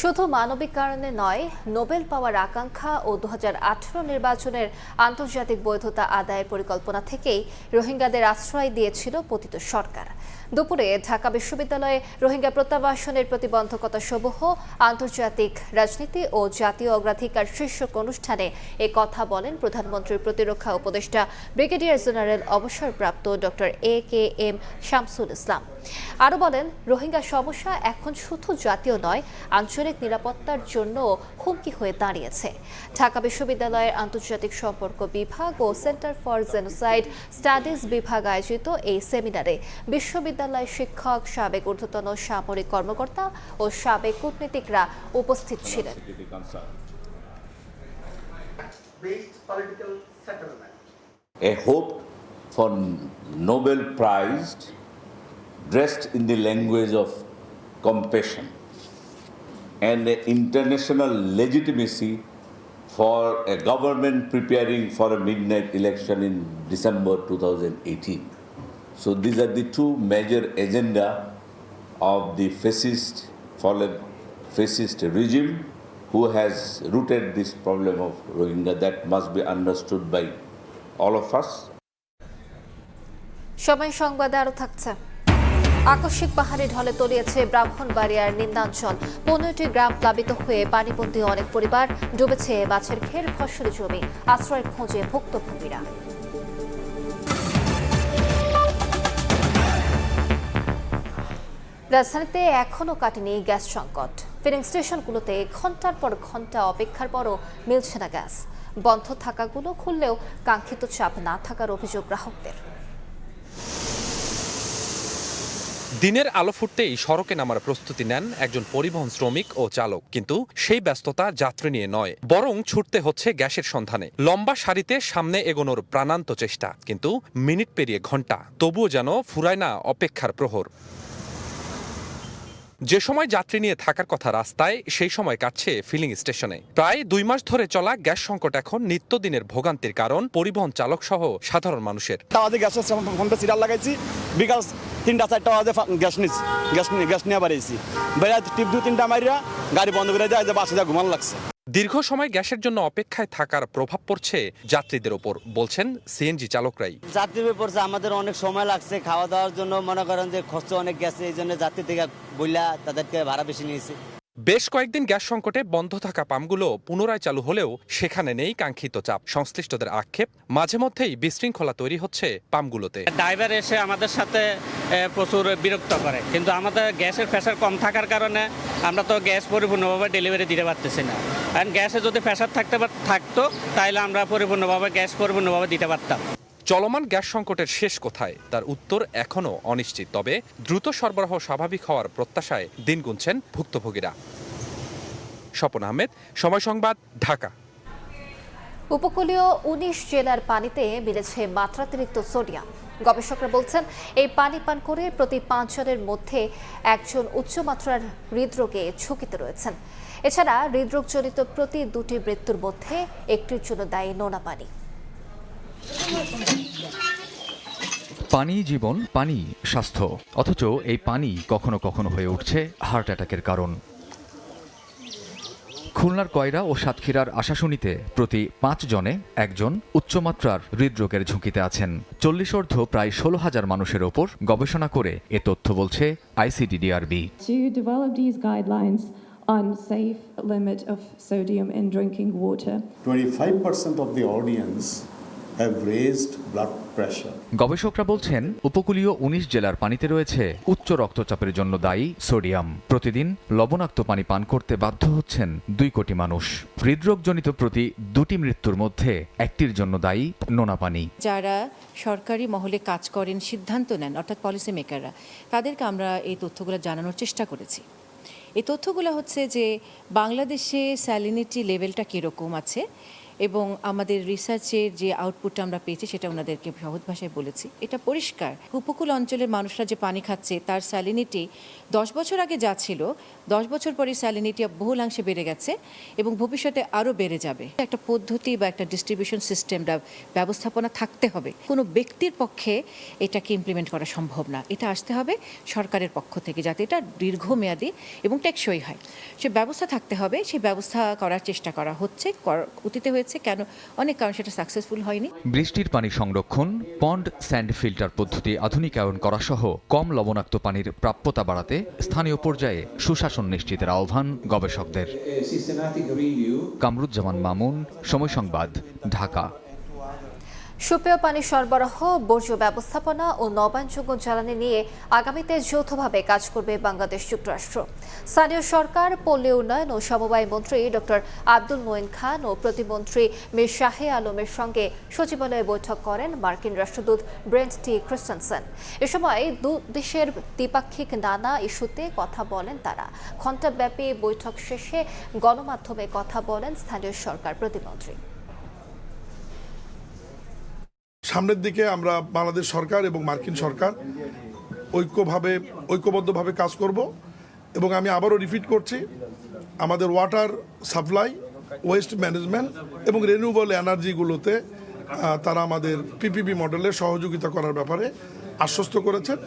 শুধু মানবিক কারণে নয়, নোবেল পাওয়ার আকাঙ্ক্ষা ও 2018 নির্বাচনের আন্তর্জাতিক বৈধতা আদায়ের পরিকল্পনা থেকেই রোহিঙ্গাদের আশ্রয় দিয়েছিল পতিত সরকার। দুপুরে ঢাকা বিশ্ববিদ্যালয়ে রোহিঙ্গা প্রত্যাবাসনের প্রতিবন্ধকতা সমূহ আন্তর্জাতিক রাজনীতি ও জাতীয় অগ্রাধিকার শীর্ষক অনুষ্ঠানে এ কথা বলেন প্রধানমন্ত্রীর প্রতিরক্ষা উপদেষ্টা ব্রিগেডিয়ার জেনারেল অবসরপ্রাপ্ত ডক্টর AKM শামসুল ইসলাম। আরও বলেন, রোহিঙ্গা সমস্যা এখন শুধু জাতীয় নয়, আঞ্চলিক নিরাপত্তার জন্য হুমকি হয়ে দাঁড়িয়েছে। ঢাকা বিশ্ববিদ্যালয়ের আন্তর্জাতিক সম্পর্ক বিভাগ ও সেন্টার ফর জেনোসাইড স্টাডিজ বিভাগ আয়োজিত এই সেমিনারে বিশ্ববিদ্যালয় শিক্ষক, সাবেক ঊর্ধ্বতন সামরিক কর্মকর্তা ও সাবেক কূটনীতিকরা উপস্থিত ছিলেন। A hope for Nobel Prize dressed in the language of compassion and international legitimacy for a government preparing for a midnight election in December 2018. So these are the two major agenda of the fallen fascist regime who has rooted this problem of Rohingya that must be understood by all of us. সময় সংবাদে আরও থাকছে। আকস্মিক পাহাড়ি ঢলে তলিয়েছে ব্রাহ্মণবাড়িয়ার নিন্দাঞ্চল। 15টি গ্রাম প্লাবিত হয়ে পানিবন্দী অনেক পরিবার, ডুবেছে মাছের ঘের, ফসলি জমি। আশ্রয়ের খোঁজে ভুক্তভোগীরা। রাজধানীতে এখনও কাটেনি গ্যাস সংকট। ফিলিং স্টেশনগুলোতে ঘন্টার পর ঘন্টা অপেক্ষার পরও মিলছে না গ্যাস। বন্ধ থাকাগুলো খুললেও কাঙ্ক্ষিত চাপ না থাকার অভিযোগ গ্রাহকদের। দিনের আলো ফুটতেই সড়কে নামার প্রস্তুতি নেন একজন পরিবহন শ্রমিক ও চালক, কিন্তু সেই ব্যস্ততা যাত্রী নিয়ে নয়, বরং ছুটতে হচ্ছে গ্যাসের সন্ধানে। লম্বা সারিতে সামনে এগোনোর প্রাণান্ত চেষ্টা, কিন্তু মিনিট পেরিয়ে ঘন্টা, তবুও যেন ফুরায় না অপেক্ষার প্রহর। যে সময় যাত্রী নিয়ে থাকার কথা রাস্তায়, সেই সময় কাটছে ফিলিং স্টেশনে। প্রায় 2 মাস ধরে চলা গ্যাস সংকট এখন নিত্যদিনের ভোগান্তির কারণ পরিবহন চালক সহ সাধারণ মানুষের। লাগাইছি বিকাল 3-4টা বাজে গ্যাস নিয়ে বাড়িয়েছি, টিপ 2-3টা মারিয়া গাড়ি বন্ধ করে দেয়, বাসে যা ঘুমান লাগছে। দীর্ঘ সময় গ্যাসের জন্য অপেক্ষায় থাকার প্রভাব পড়ছে যাত্রীদের ওপর, বলছেন সিএনজি চালকরাই। যাত্রীদের পড়ছে, আমাদের অনেক সময় লাগছে খাওয়া দাওয়ার জন্য, মনে করেন যে খরচ অনেক গেছে, এই জন্য যাত্রী থেকে বইলা তাদেরকে ভাড়া বেশি নিয়েছে। বেশ কয়েকদিন গ্যাস সংকটে বন্ধ থাকা পাম্পগুলো পুনরায় চালু হলেও সেখানে নেই কাঙ্ক্ষিত চাপ। সংশ্লিষ্টদের আক্ষেপ, মাঝে মধ্যেই বিশৃঙ্খলা তৈরি হচ্ছে পাম্পগুলোতে। ড্রাইভার এসে আমাদের সাথে প্রচুর বিরক্ত করে, কিন্তু আমাদের গ্যাসের প্রেসার কম থাকার কারণে আমরা তো গ্যাস পরিপূর্ণভাবে ডেলিভারি দিতে পারতেছি না। কারণ গ্যাসে যদি প্রেসার থাকতো তাহলে আমরা গ্যাস পরিপূর্ণভাবে দিতে পারতাম। চলমান গ্যাস সংকটের শেষ কোথায়, তার উত্তর এখনও অনিশ্চিত। তবে দ্রুত সরবরাহ স্বাভাবিক হওয়ার প্রত্যাশায় দিন গুনছেন ভুক্তভোগীরা। স্বপন আহমেদ, সময় সংবাদ, ঢাকা। উপকূলীয় 19 জেলার পানিতে মিলেছে মাত্রাতিরিক্ত সোডিয়াম। গবেষকরা বলছেন, এই পানি পান করে প্রতি 5 জনের মধ্যে একজন উচ্চমাত্রার হৃদরোগে ঝুঁকিতে রয়েছেন। এছাড়া হৃদরোগজনিত প্রতি 2টি মৃত্যুর মধ্যে একটির জন্য দায়ী নোনা পানি। পানি জীবন, পানি স্বাস্থ্য, অথচ এই পানি কখনো কখনো হয়ে উঠছে হার্ট অ্যাটাকের কারণ। খুলনার কয়রা ও সাতক্ষীরার আশাশুনিতে প্রতি 5 জনে একজন উচ্চমাত্রার হৃদরোগের ঝুঁকিতে আছেন। 40 প্রায় 16,000 মানুষের ওপর গবেষণা করে এ তথ্য বলছে ICDDRB. To develop these guidelines on safe limit of sodium in drinking water. 25% of the audience have raised blood pressure. গবেষকরা বলছেন উপকূলীয় 19 জেলার পানিতে রয়েছে উচ্চ রক্তচাপের জন্য দায়ী সোডিয়াম। প্রতিদিন লবণাক্ত পানি পান করতে বাধ্য হচ্ছেন 2 কোটি মানুষ। হৃদরোগজনিত প্রতি 2টি মৃত্যুর মধ্যে 1টির জন্য দায়ী নোনা পানি। যারা সরকারি মহলে কাজ করেন, সিদ্ধান্ত নেন, অর্থাৎ পলিসি মেকাররা, তাদেরকে আমরা এই তথ্যগুলো জানানোর চেষ্টা করেছি। এই তথ্যগুলো হচ্ছে যে বাংলাদেশে স্যালিনিটি লেভেলটা কীরকম আছে এবং আমাদের রিসার্চের যে আউটপুটটা আমরা পেয়েছি সেটা ওনাদেরকে সহজ ভাষায় বলেছি। এটা পরিষ্কার, উপকূল অঞ্চলের মানুষরা যে পানি খাচ্ছে তার স্যালিনিটি 10 বছর আগে যা ছিল 10 বছর পরে স্যালিনিটি বহুলাংশে বেড়ে গেছে এবং ভবিষ্যতে আরও বেড়ে যাবে। একটা পদ্ধতি বা একটা ডিস্ট্রিবিউশন সিস্টেম ব্যবস্থাপনা থাকতে হবে। কোনো ব্যক্তির পক্ষে এটাকে ইমপ্লিমেন্ট করা সম্ভব না, এটা আসতে হবে সরকারের পক্ষ থেকে, যাতে এটা দীর্ঘমেয়াদী এবং টেকসই হয়। সে ব্যবস্থা থাকতে হবে, সেই ব্যবস্থা করার চেষ্টা করা হচ্ছে, অতীতে হয়েছে, কেন অনেক কারণ সেটা সাকসেসফুল হয়নি। বৃষ্টির পানি সংরক্ষণ, পন্ড স্যান্ড ফিল্টার পদ্ধতি আধুনিকায়ন করা সহ কম লবণাক্ত পানির প্রাপ্যতা বাড়াতে স্থানীয় পর্যায়ে সুশাসন নিশ্চিতের আহ্বান গবেষকদের। কামরুজ্জামান মামুন, সময় সংবাদ, ঢাকা। সুপেয় পানি সরবরাহ, বর্জ্য ব্যবস্থাপনা ও নবায়নযোগ্য জ্বালানি নিয়ে আগামীতে যৌথভাবে কাজ করবে বাংলাদেশ যুক্তরাষ্ট্র। স্থানীয় সরকার, পল্লী উন্নয়ন ও সমবায় মন্ত্রী ডক্টর আব্দুল মোয়েন খান ও প্রতিমন্ত্রী মীর শাহে আলমের সঙ্গে সচিবালয়ে বৈঠক করেন মার্কিন রাষ্ট্রদূত ব্রেন্ট টি ক্রিস্টেনসেন। এ সময় দেশের দ্বিপাক্ষিক নানা ইস্যুতে কথা বলেন তারা। ঘণ্টাব্যাপী বৈঠক শেষে গণমাধ্যমে কথা বলেন স্থানীয় সরকার প্রতিমন্ত্রী। সামনের দিকে আমরা বাংলাদেশ সরকার এবং মার্কিন সরকার ঐক্যবদ্ধভাবে কাজ করব এবং আমি আবারও রিপিট করছি, আমাদের ওয়াটার সাপ্লাই, ওয়েস্ট ম্যানেজমেন্ট এবং রিনিউয়েবল এনার্জিগুলোতে তারা আমাদের পিপিপি মডেলে সহযোগিতা করার ব্যাপারে আশ্বস্ত করেছেন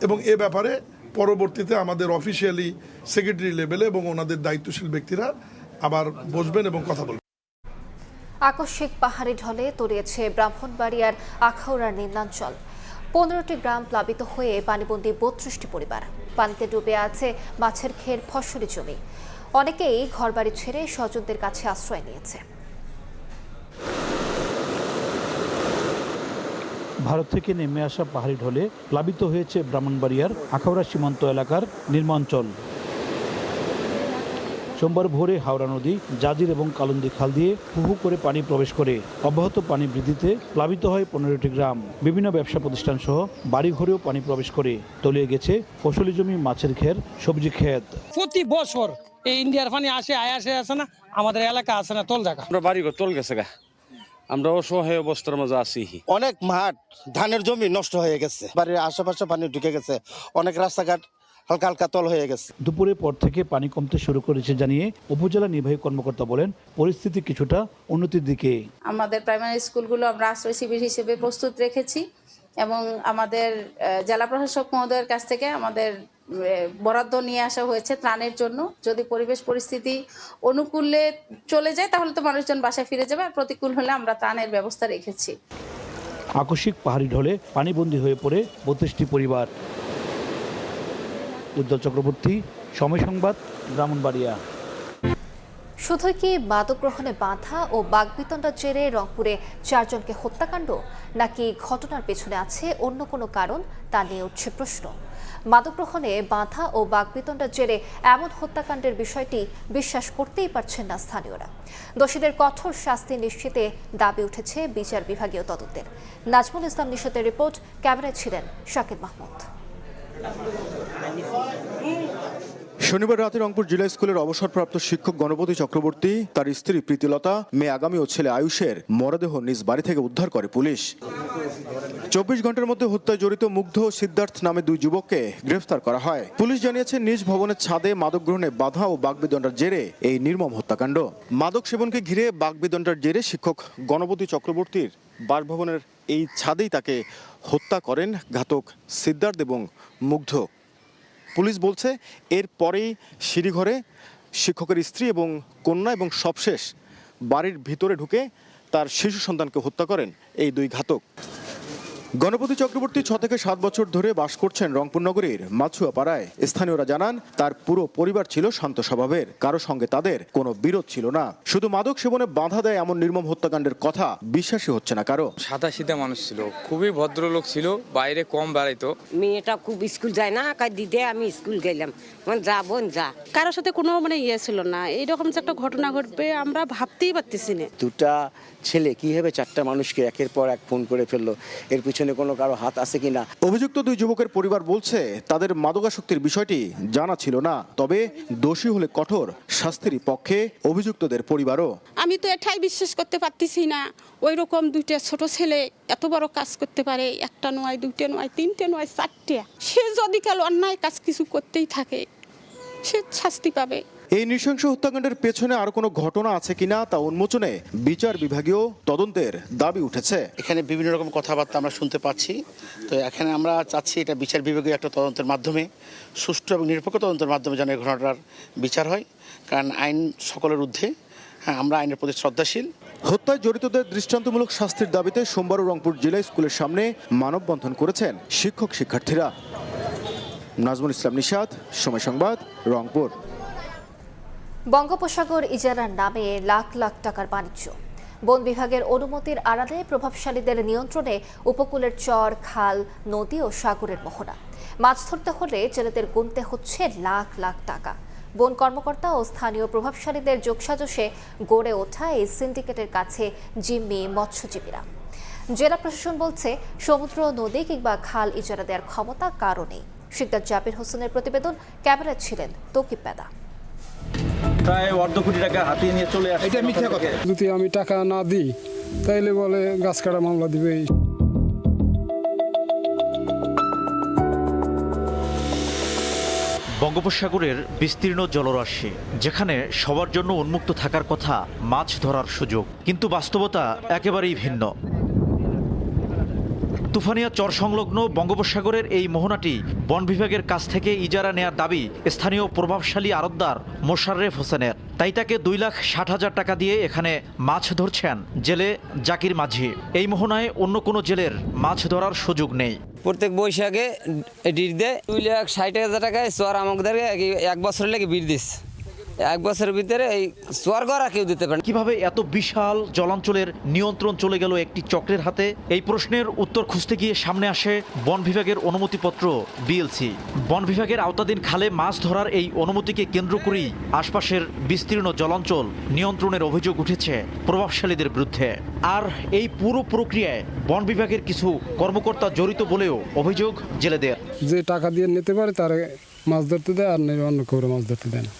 এবং এ ব্যাপারে পরবর্তীতে আমাদের অফিসিয়ালি সেক্রেটারি লেভেলে এবং ওনাদের দায়িত্বশীল ব্যক্তিরা আবার বসবেন এবং কথা বলবেন। আকস্মিক পাহাড়ি ঢলে তলিয়েছে ব্রাহ্মণবাড়িয়ার আখাউড়ার নিম্নাঞ্চল। 15টি গ্রাম প্লাবিত হয়ে পানিবন্দী 32টি পরিবার। পানিতে ডুবে আছে মাছের ক্ষের ফসলি জমি। অনেকেই ঘরবাড়ি ছেড়ে স্বজনদের কাছে আশ্রয় নিয়েছে। ভারত থেকে নেমে আসা পাহাড়ি ঢলে প্লাবিত হয়েছে ব্রাহ্মণবাড়িয়ার আখাউড়া সীমান্ত এলাকার নিম্নাঞ্চল। সোমবার ভোরে হাওড়া নদী, জাজির এবং কালন্দি খাল দিয়ে হুহু করে পানি প্রবেশ করে অব্যাহত পানি বৃদ্ধিতে প্লাবিত হয় 15টি গ্রাম। বিভিন্ন ব্যবসা প্রতিষ্ঠান সহ বাড়িঘরেও পানি প্রবেশ করে তলিয়ে গেছে ফসলি জমি, মাছের ক্ষের, সবজি ক্ষেত। প্রতি বছর এই ইন্ডিয়ার পানি আসে আসে না, আমাদের এলাকা আছে না তল জায়গা, আমরা বাড়িঘর তল গেছে গা, আমরা অসহায় অবস্থার মাঝে আছি। অনেক মাঠ, ধানের জমি নষ্ট হয়ে গেছে, বাড়ির আশেপাশে পানি ঢুকে গেছে, অনেক রাস্তাঘাট হালকা হালকা তল হয়ে গেছে। দুপুরের পর থেকে পানি কমতে শুরু করেছে জানিয়ে উপজেলা নির্বাহী কর্মকর্তা বলেন, পরিস্থিতি কিছুটা উন্নতির দিকে। আমাদের প্রাইমারি স্কুলগুলো আমরা আশ্রয় শিবির হিসেবে প্রস্তুত রেখেছি এবং আমাদের জেলা প্রশাসক মহোদয়ের কাছ থেকে আমাদের বরাদ্দ নিয়ে আসা হয়েছে ত্রাণের জন্য। যদি পরিবেশ পরিস্থিতি অনুকূলে চলে যায় তাহলে তো মানুষজন বাসায় ফিরে যাবে, আর প্রতিকূল হলে আমরা ত্রাণের ব্যবস্থা রেখেছি। আকস্মিক পাহাড়ি ঢলে পানিবন্দী হয়ে পড়ে 32টি পরিবার। উজ্জ্বল চক্রবর্তী, সময় সংবাদ, ব্রাহ্মণবাড়িয়া। শুধু কি মাদক গ্রহণে বাধা ও বাকবিতণ্ডার জেরে রংপুরে 4 জনকে হত্যাকাণ্ড, নাকি ঘটনার পেছনে আছে অন্য কোনো কারণ, তা নিয়ে উঠছে প্রশ্ন। মাদক গ্রহণে বাধা ও বাকবিতণ্ডার জেরে এমন হত্যাকাণ্ডের বিষয়টি বিশ্বাস করতেই পারছেন না স্থানীয়রা। দোষীদের কঠোর শাস্তি নিশ্চিতে দাবি উঠেছে বিচার বিভাগীয় তদন্তের। নাজমুল ইসলাম নিশতের রিপোর্ট, ক্যামেরায় ছিলেন শাকিব মাহমুদ। শনিবার রাতে রংপুর জেলা স্কুলের অবসরপ্রাপ্ত শিক্ষক গণপতি চক্রবর্তী, তার স্ত্রী প্রীতিলতা, মেয়ে আগামী ও ছেলে আয়ুষের মরদেহ নিজ বাড়ি থেকে উদ্ধার করে পুলিশ। 24 ঘন্টার মধ্যে হত্যায় জড়িত মুগ্ধ ও সিদ্ধার্থ নামে 2 যুবককে গ্রেফতার করা হয়। পুলিশ জানিয়েছে, নিজ ভবনের ছাদে মাদক গ্রহণে বাধা ও বাকবিতণ্ডার জেরে এই নির্মম হত্যাকাণ্ড। মাদক সেবনকে ঘিরে বাকবিতণ্ডার জেরে শিক্ষক গণপতি চক্রবর্তীর বাসভবনের এই ছাদেই তাকে হত্যা করেন ঘাতক সিদ্ধার্থ এবং মুগ্ধ। পুলিশ বলছে, এরপরেই সিঁড়িঘরে শিক্ষকের স্ত্রী এবং কন্যা এবং সবশেষ বাড়ির ভিতরে ঢুকে তার শিশু সন্তানকে হত্যা করেন এই দুই ঘাতক। গণপতি চক্রবর্তী 6 থেকে 7 বছর ধরে বাস করছেন রংপুর নগরীর মাছুয়াপাড়ায়। স্থানীয়রা জানান তার পুরো পরিবার ছিল শান্ত স্বভাবের, কারো সঙ্গে তাদের কোনো বিরোধ ছিল না। শুধু মাদক সেবনে বাধা দেয় এমন নির্মম হত্যাকাণ্ডের কথা বিশ্বাসই হচ্ছে না কারো। সাদাসিধা মানুষ ছিল, খুবই ভদ্রলোক ছিল, বাইরে কম বেড়াইতো। মেয়েটা খুব স্কুল যায় না, দিদি আমি স্কুল গেলাম, যা বোন যা। কারোর সাথে কোনো ইয়ে ছিল না। এইরকম যে একটা ঘটনা ঘটবে আমরা ভাবতেই পারতেছি না। দুটা ছেলে কিভাবে 4টা মানুষকে একের পর এক খুন করে ফেললো, এর পিছনে কোনো কারো হাত আছে কিনা। অভিযুক্ত দুই যুবকের পরিবার বলছে তাদের মাদকাসক্তির বিষয়টি জানা ছিল না, তবে দোষী হলে কঠোর শাস্তির পক্ষে অভিযুক্তদের পরিবারও। আমি তো এটাই বিশ্বাস করতে পারতেছি না, ওই রকম 2টা ছোট ছেলে এত বড় কাজ করতে পারে, 1টা নয়, 2টা নয়, 3টে নয়, 4টে। সে যদি কাল অন্যায় কাজ কিছু করতেই থাকে সে শাস্তি পাবে। এই নৃশংস হত্যাকাণ্ডের পেছনে আর কোনো ঘটনা আছে কিনা তা উন্মোচনে বিচার বিভাগীয় তদন্তের দাবি উঠেছে। এখানে বিভিন্ন রকম কথাবার্তা আমরা শুনতে পাচ্ছি, তো এখানে আমরা চাচ্ছি এটা বিচার বিভাগীয় একটা তদন্তের মাধ্যমে, সুষ্ঠু এবং নিরপেক্ষ তদন্তের মাধ্যমে যেন এই ঘটনাটার বিচার হয়, কারণ আইন সকলের ঊর্ধ্বে। হ্যাঁ, আমরা আইনের প্রতি শ্রদ্ধাশীল। হত্যায় জড়িতদের দৃষ্টান্তমূলক শাস্তির দাবিতে সোমবার রংপুর জেলা স্কুলের সামনে মানববন্ধন করেছেন শিক্ষক শিক্ষার্থীরা। নাজমুল ইসলাম নিশাত, সময় সংবাদ, রংপুর। বঙ্গোপসাগর ইজারার নামে লাখ লাখ টাকার বাণিজ্য। বন বিভাগের অনুমতির আড়ালে প্রভাবশালীদের নিয়ন্ত্রণে উপকূলের চর, খাল, নদী ও সাগরের মোহনা। মাছ ধরতে হলে জেলেদের গুনতে হচ্ছে লাখ লাখ টাকা। বন কর্মকর্তা ও স্থানীয় প্রভাবশালীদের যোগসাজশে গড়ে ওঠা এই সিন্ডিকেটের কাছে জিম্মি মৎস্যজীবীরা। জেলা প্রশাসন বলছে সমুদ্র, নদী কিংবা খাল ইজারা দেওয়ার ক্ষমতা কারও নেই। শিকদার জাবির হোসেনের প্রতিবেদন, ক্যামেরায় ছিলেন তৌকিব পেদা। প্রায় অর্ধ কোটি টাকা হাতিয়ে নিয়ে চলে আসে। এটা মিথ্যা কথা। যদি আমি টাকা না দিই তাইলে বলে গাছ কাটা মামলা দিবে। বঙ্গোপসাগরের বিস্তীর্ণ জলরাশি, যেখানে সবার জন্য উন্মুক্ত থাকার কথা মাছ ধরার সুযোগ, কিন্তু বাস্তবতা একেবারেই ভিন্ন। তুফানিয়া চর সংলগ্ন বঙ্গোপসাগরের এই মোহনাটি বন বিভাগের কাছ থেকে ইজারা নেয়ার দাবি স্থানীয় প্রভাবশালী আড়তদার মোশাররেফ হোসেনের। তাই তাকে 2,60,000 টাকা দিয়ে এখানে মাছ ধরছেন জেলে জাকির মাঝি। এই মোহনায় অন্য কোনো জেলের মাছ ধরার সুযোগ নেই। প্রত্যেক বৈশাখে ডিট দেয় 2,60,000 টাকায় চর আমাদেরকে 1 বছরের লেগে বিট দিচ্ছে। 1 বছরের ভিতরে এই চর গড়া কেউ দিতে পারে। কিভাবে এত বিশাল জলাঞ্চলের নিয়ন্ত্রণ চলে গেল একটি চক্রের হাতে? এই প্রশ্নের উত্তর খুঁজতে গিয়ে সামনে আসে বন বিভাগের অনুমতিপত্র বিএলসি। বন বিভাগের আওতাধীন খালে মাছ ধরার এই অনুমতিকে কেন্দ্র করেই আশপাশের বিস্তীর্ণ জলাঞ্চল নিয়ন্ত্রণের অভিযোগ উঠেছে প্রভাবশালীদের বিরুদ্ধে। আর এই পুরো প্রক্রিয়ায় বন বিভাগের কিছু কর্মকর্তা জড়িত বলেও অভিযোগ জেলেদের। যে টাকা দিয়ে নিতে পারে তারে মাছ ধরতে দেয়, আর অন্য কেউ মাছ ধরতে দেয় না।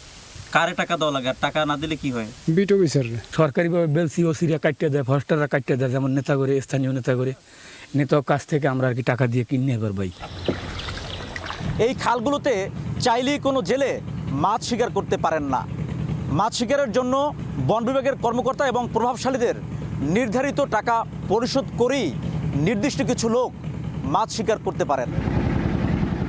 কারে টাকা দেওয়া লাগে, আর টাকা না দিলে কি হয়? বিটো বিচার সরকারিভাবে বেলসি ও সিরিয়া কাটতে দেয়, ফরেস্টাররা কাটতে দেয়, যেমন নেতা করে, স্থানীয় নেতা করে, নেতার কাছ থেকে আমরা আর কি টাকা দিয়ে কিনে এবার ভাই। এই খালগুলোতে চাইলেই কোনো জেলে মাছ শিকার করতে পারেন না। মাছ শিকারের জন্য বন বিভাগের কর্মকর্তা এবং প্রভাবশালীদের নির্ধারিত টাকা পরিশোধ করেই নির্দিষ্ট কিছু লোক মাছ শিকার করতে পারেন।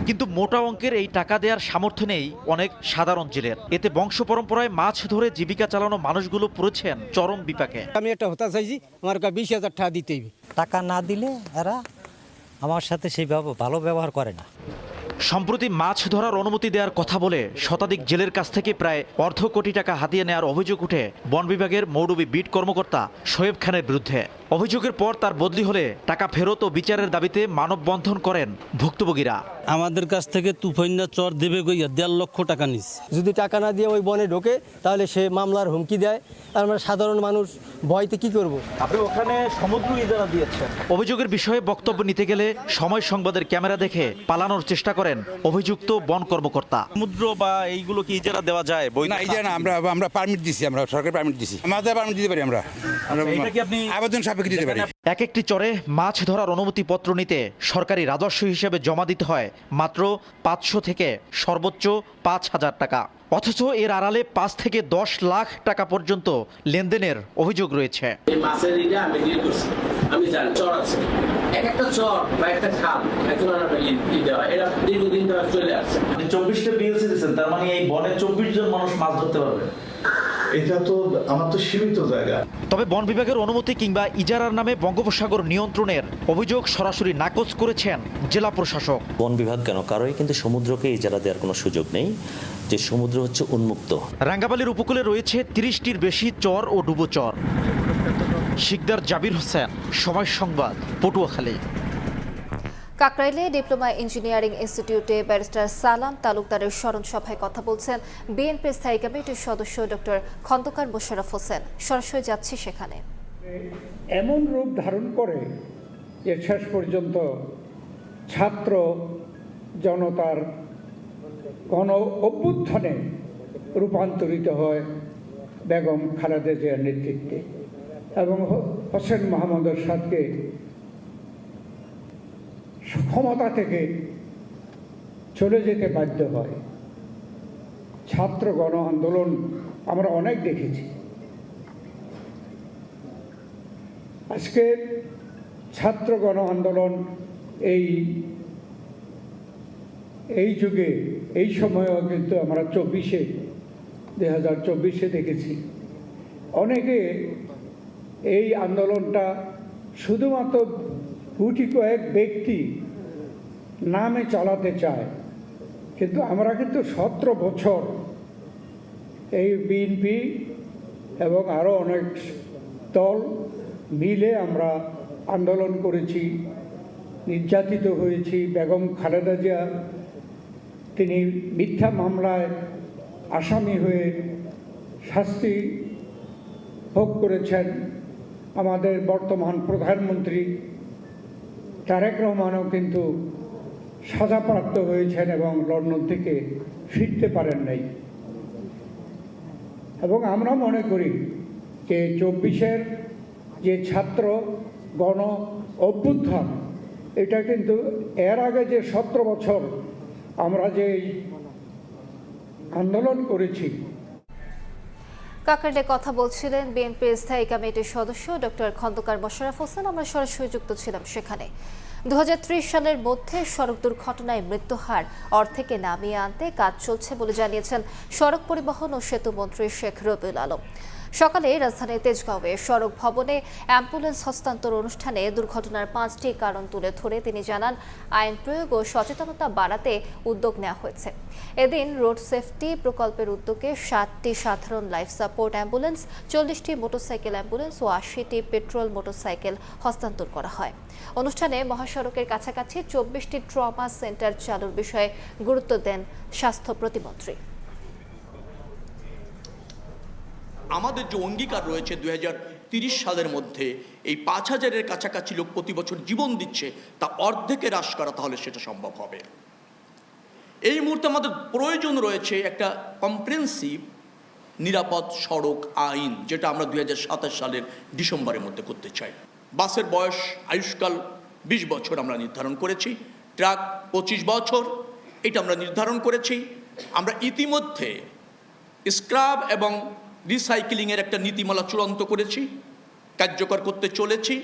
কিন্তু মোটা অঙ্কের এই টাকা দেওয়ার সামর্থ্য নেই অনেক সাধারণ জেলের। এতে বংশ পরম্পরায় মাছ ধরে জীবিকা চালানো মানুষগুলো পড়েছেন চরম বিপাকে। আমি একটা হতা চাইছি, আমার 20,000 টাকা দিতেই। টাকা না দিলে এরা আমার সাথে সেইভাবে ভালো ব্যবহার করে না। সম্প্রতি মাছ ধরার অনুমতি দেওয়ার কথা বলে শতাধিক জেলের কাছ থেকে প্রায় অর্ধ কোটি টাকা হাতিয়ে নেওয়ার অভিযোগ উঠে বন বিভাগের মৌডুবি বিট কর্মকর্তা শোয়েব খানের বিরুদ্ধে। অভিযোগের পর তার বদলি হলে টাকা ফেরত ও বিচারের দাবিতে মানববন্ধন করেন ভুক্তভোগীরা। আমাদের কাছ থেকে তুফাইনা চর দেবে গইয়া 1.5 লক্ষ টাকা নিস। যদি টাকা না দিয়ে ওই বনে ঢোকে তাহলে সে মামলার হুমকি দেয়। আমরা সাধারণ মানুষ ভয়তে কি করব? আপনি ওখানে সমুদ্র ইজারা দিয়েছেন। অভিযোগের বিষয়ে বক্তব্য নিতে গেলে সময় সংবাদের ক্যামেরা দেখে পালানোর চেষ্টা করেন অভিযুক্ত বন কর্মকর্তা। সমুদ্র বা এইগুলো কি ইজারা দেওয়া যায়? না, ইজারা না, আমরা পারমিট দিছি, আমরা সরকার পারমিট দিছি, আমাদের পারমিট দিতে পারি। আমরা এটা কি আপনি আবেদন সাপেক্ষে দিতে পারি। এক একটি চরে মাছ ধরার অনুমতিপত্র নিতে সরকারি রাজস্ব হিসেবে জমা দিতে হয় মাত্র 500 থেকে সর্বোচ্চ 5,000 টাকা। অথচ এর আড়ালে 5 থেকে 10 লাখ টাকা পর্যন্ত লেনদেনের অভিযোগ রয়েছে। এই মাছের ঋণে আমি ডিল করছি, আমি জানি চর আছে, এক একটা চর বা একটা খাল এখন এটা দীর্ঘদিন ধরে চলে আসছে। 24টা বিএলসি দিয়েছেন, তার মানে এই বনে 24 জন মানুষ মাছ ধরতে পারবে। এটা তো আমার তো সীমিত জায়গা। তবে বন বিভাগের অনুমতি কিংবা ইজারার নামে বঙ্গোপসাগর নিয়ন্ত্রণের অভিযোগ সরাসরি নাকচ করেছেন জেলা প্রশাসক। বন বিভাগ কেন, কারোই কিন্তু সমুদ্রকে ইজারা দেওয়ার কোনো সুযোগ নেই, যে সমুদ্র হচ্ছে উন্মুক্ত। রাঙ্গাবালির উপকূলে রয়েছে 30টির বেশি চর ও ডুবোচর। শিকদার জাবির হোসেন, সময় সংবাদ, পটুয়াখালী। কাকরাইলে ডিপ্লোমা ইঞ্জিনিয়ারিং ইনস্টিটিউটে ব্যারিস্টার সালাম তালুকদারের স্মরণ সভায় কথা বলছেন বিএনপি স্থায়ী কমিটির সদস্য ডক্টর খন্দকার মোশাররফ হোসেন। সরাসরি যাচ্ছি সেখানে। এমন রূপ ধারণ করে যে শেষ পর্যন্ত ছাত্র জনতার গণ অভ্যুত্থানে রূপান্তরিত হয় বেগম খালেদা জিয়ার নেতৃত্বে, এবং হোসেন মোহাম্মদ এরশাদকে ক্ষমতা থেকে চলে যেতে বাধ্য হয়। ছাত্র গণ আন্দোলন আমরা অনেক দেখেছি। আজকে ছাত্র গণ আন্দোলন এই যুগে এই সময়েও কিন্তু আমরা 2024 দেখেছি অনেকে এই আন্দোলনটা শুধুমাত্র গুটি কয়েক ব্যক্তি নামে চালাতে চায়, কিন্তু আমরা কিন্তু 17 বছর এই বিএনপি এবং আরও অনেক দল মিলে আমরা আন্দোলন করেছি, নির্যাতিত হয়েছি। বেগম খালেদা জিয়া তিনি মিথ্যা মামলায় আসামি হয়ে শাস্তি ভোগ করেছেন। আমাদের বর্তমান প্রধানমন্ত্রী তারেক রহমানও কিন্তু সাজাপ্রাপ্ত হয়েছেন এবং লন্ডন থেকে ফিরতে পারেন নাই। এবং আমরা মনে করি যে 24-এর যে ছাত্র গণ অভ্যুত্থান, এটা কিন্তু এর আগে যে 17 বছর আমরা যে আন্দোলন করেছি। কাকরাইলে কথা বলছিলেন বিএনপির স্থায়ী কমিটির সদস্য ডক্টর খন্দকার মোশাররফ হোসেন। আমরা সরাসরি যুক্ত ছিলাম সেখানে। 2030 সালের মধ্যে সড়ক দুর্ঘটনায় মৃত্যুহার অর্ধেকে নামিয়ে আনতে কাজ চলছে বলে জানিয়েছেন সড়ক পরিবহন ও সেতু মন্ত্রী শেখ রবিউল আলম। সকালে রাজধানীর তেজগাঁওয়ে সড়ক ভবনে অ্যাম্বুলেন্স হস্তান্তর অনুষ্ঠানে দুর্ঘটনার 5টি কারণ তুলে ধরে তিনি জানান, আইন প্রয়োগ ও সচেতনতা বাড়াতে উদ্যোগ নেওয়া হয়েছে। এদিন রোড সেফটি প্রকল্পের উদ্যোগে 7টি সাধারণ লাইফ সাপোর্ট অ্যাম্বুলেন্স, 40টি মোটরসাইকেল অ্যাম্বুলেন্স ও 80টি পেট্রোল মোটরসাইকেল হস্তান্তর করা হয়। অনুষ্ঠানে মহাসড়কের কাছাকাছি 24টি ট্রমা সেন্টার চালুর বিষয়ে গুরুত্ব দেন স্বাস্থ্য প্রতিমন্ত্রী। আমাদের যে অঙ্গীকার রয়েছে 2030 সালের মধ্যে এই 5000-এর কাছাকাছি লোক প্রতি বছর জীবন দিচ্ছে, তা অর্ধেকে হ্রাস করা, তাহলে সেটা সম্ভব হবে। এই মুহূর্তে আমাদের প্রয়োজন রয়েছে একটা কম্প্রিহেনসিভ নিরাপদ সড়ক আইন, যেটা আমরা 2027 সালের ডিসেম্বরের মধ্যে করতে চাই। বাসের বয়স আয়ুষ্কাল 20 বছর আমরা নির্ধারণ করেছি, ট্রাক 25 বছর এটা আমরা নির্ধারণ করেছি। আমরা ইতিমধ্যে স্ক্রাব এবং রিসাইক্লিংয়ের একটা নীতিমালা চূড়ান্ত করেছি, কার্যকর করতে চলেছি।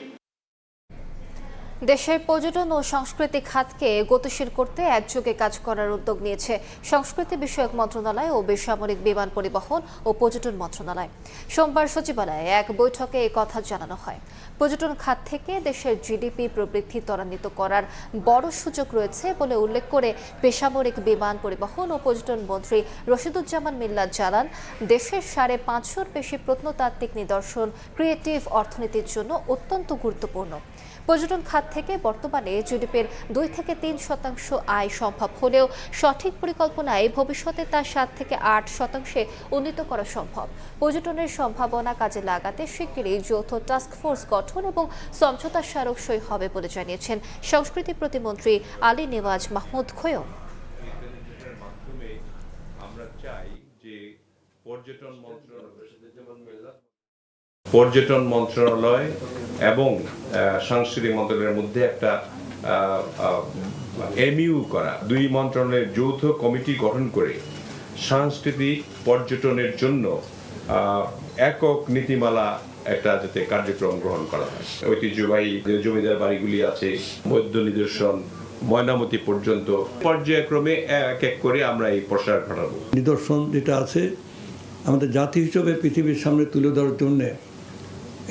দেশের পর্যটন ও সংস্কৃতি খাতকে গতিশীল করতে একযোগে কাজ করার উদ্যোগ নিয়েছে সংস্কৃতি বিষয়ক মন্ত্রণালয় ও বেসামরিক বিমান পরিবহন ও পর্যটন মন্ত্রণালয়। সোমবার সচিবালয়ে এক বৈঠকে এই কথা জানানো হয়। পর্যটন খাত থেকে দেশের জিডিপি প্রবৃদ্ধি ত্বরান্বিত করার বড় সুযোগ রয়েছে বলে উল্লেখ করে বেসামরিক বিমান পরিবহন ও পর্যটন মন্ত্রী রশিদুজ্জামান মিল্লাত জানান, দেশের 5.5-এর বেশি প্রত্নতাত্ত্বিক নিদর্শন ক্রিয়েটিভ অর্থনীতির জন্য অত্যন্ত গুরুত্বপূর্ণ। পর্যটন খাত থেকে বর্তমানে জিডিপির 2 থেকে 3% আয় সম্ভব হলেও সঠিক পরিকল্পনায় ভবিষ্যতে তা 7 থেকে 8% উন্নীত করা সম্ভব। পর্যটনের সম্ভাবনা কাজে লাগাতে শিগগিরই যৌথ টাস্কফোর্স গঠন এবং সমঝোতা স্মারক সই হবে বলে জানিয়েছেন সংস্কৃতি প্রতিমন্ত্রী আলী নেওয়াজ মাহমুদ খোয়ম। পর্যটন মন্ত্রণালয় এবং সাংস্কৃতিক মন্ত্রণালয়ের মধ্যে একটা এমইউ করা, দুই মন্ত্রণালয়ের যৌথ কমিটি গঠন করে সাংস্কৃতিক পর্যটনের জন্য একক নীতিমালা একটা যাতে কার্যক্রম গ্রহণ করা হয়। ঐতিহ্যবাহী যে জমিদার বাড়িগুলি আছে, বৌদ্ধ নিদর্শন, ময়নামতি পর্যন্ত পর্যায়ক্রমে এক এক করে আমরা এই প্রসার ঘটাবো। নিদর্শন যেটা আছে আমাদের জাতি হিসেবে পৃথিবীর সামনে তুলে ধরার জন্যে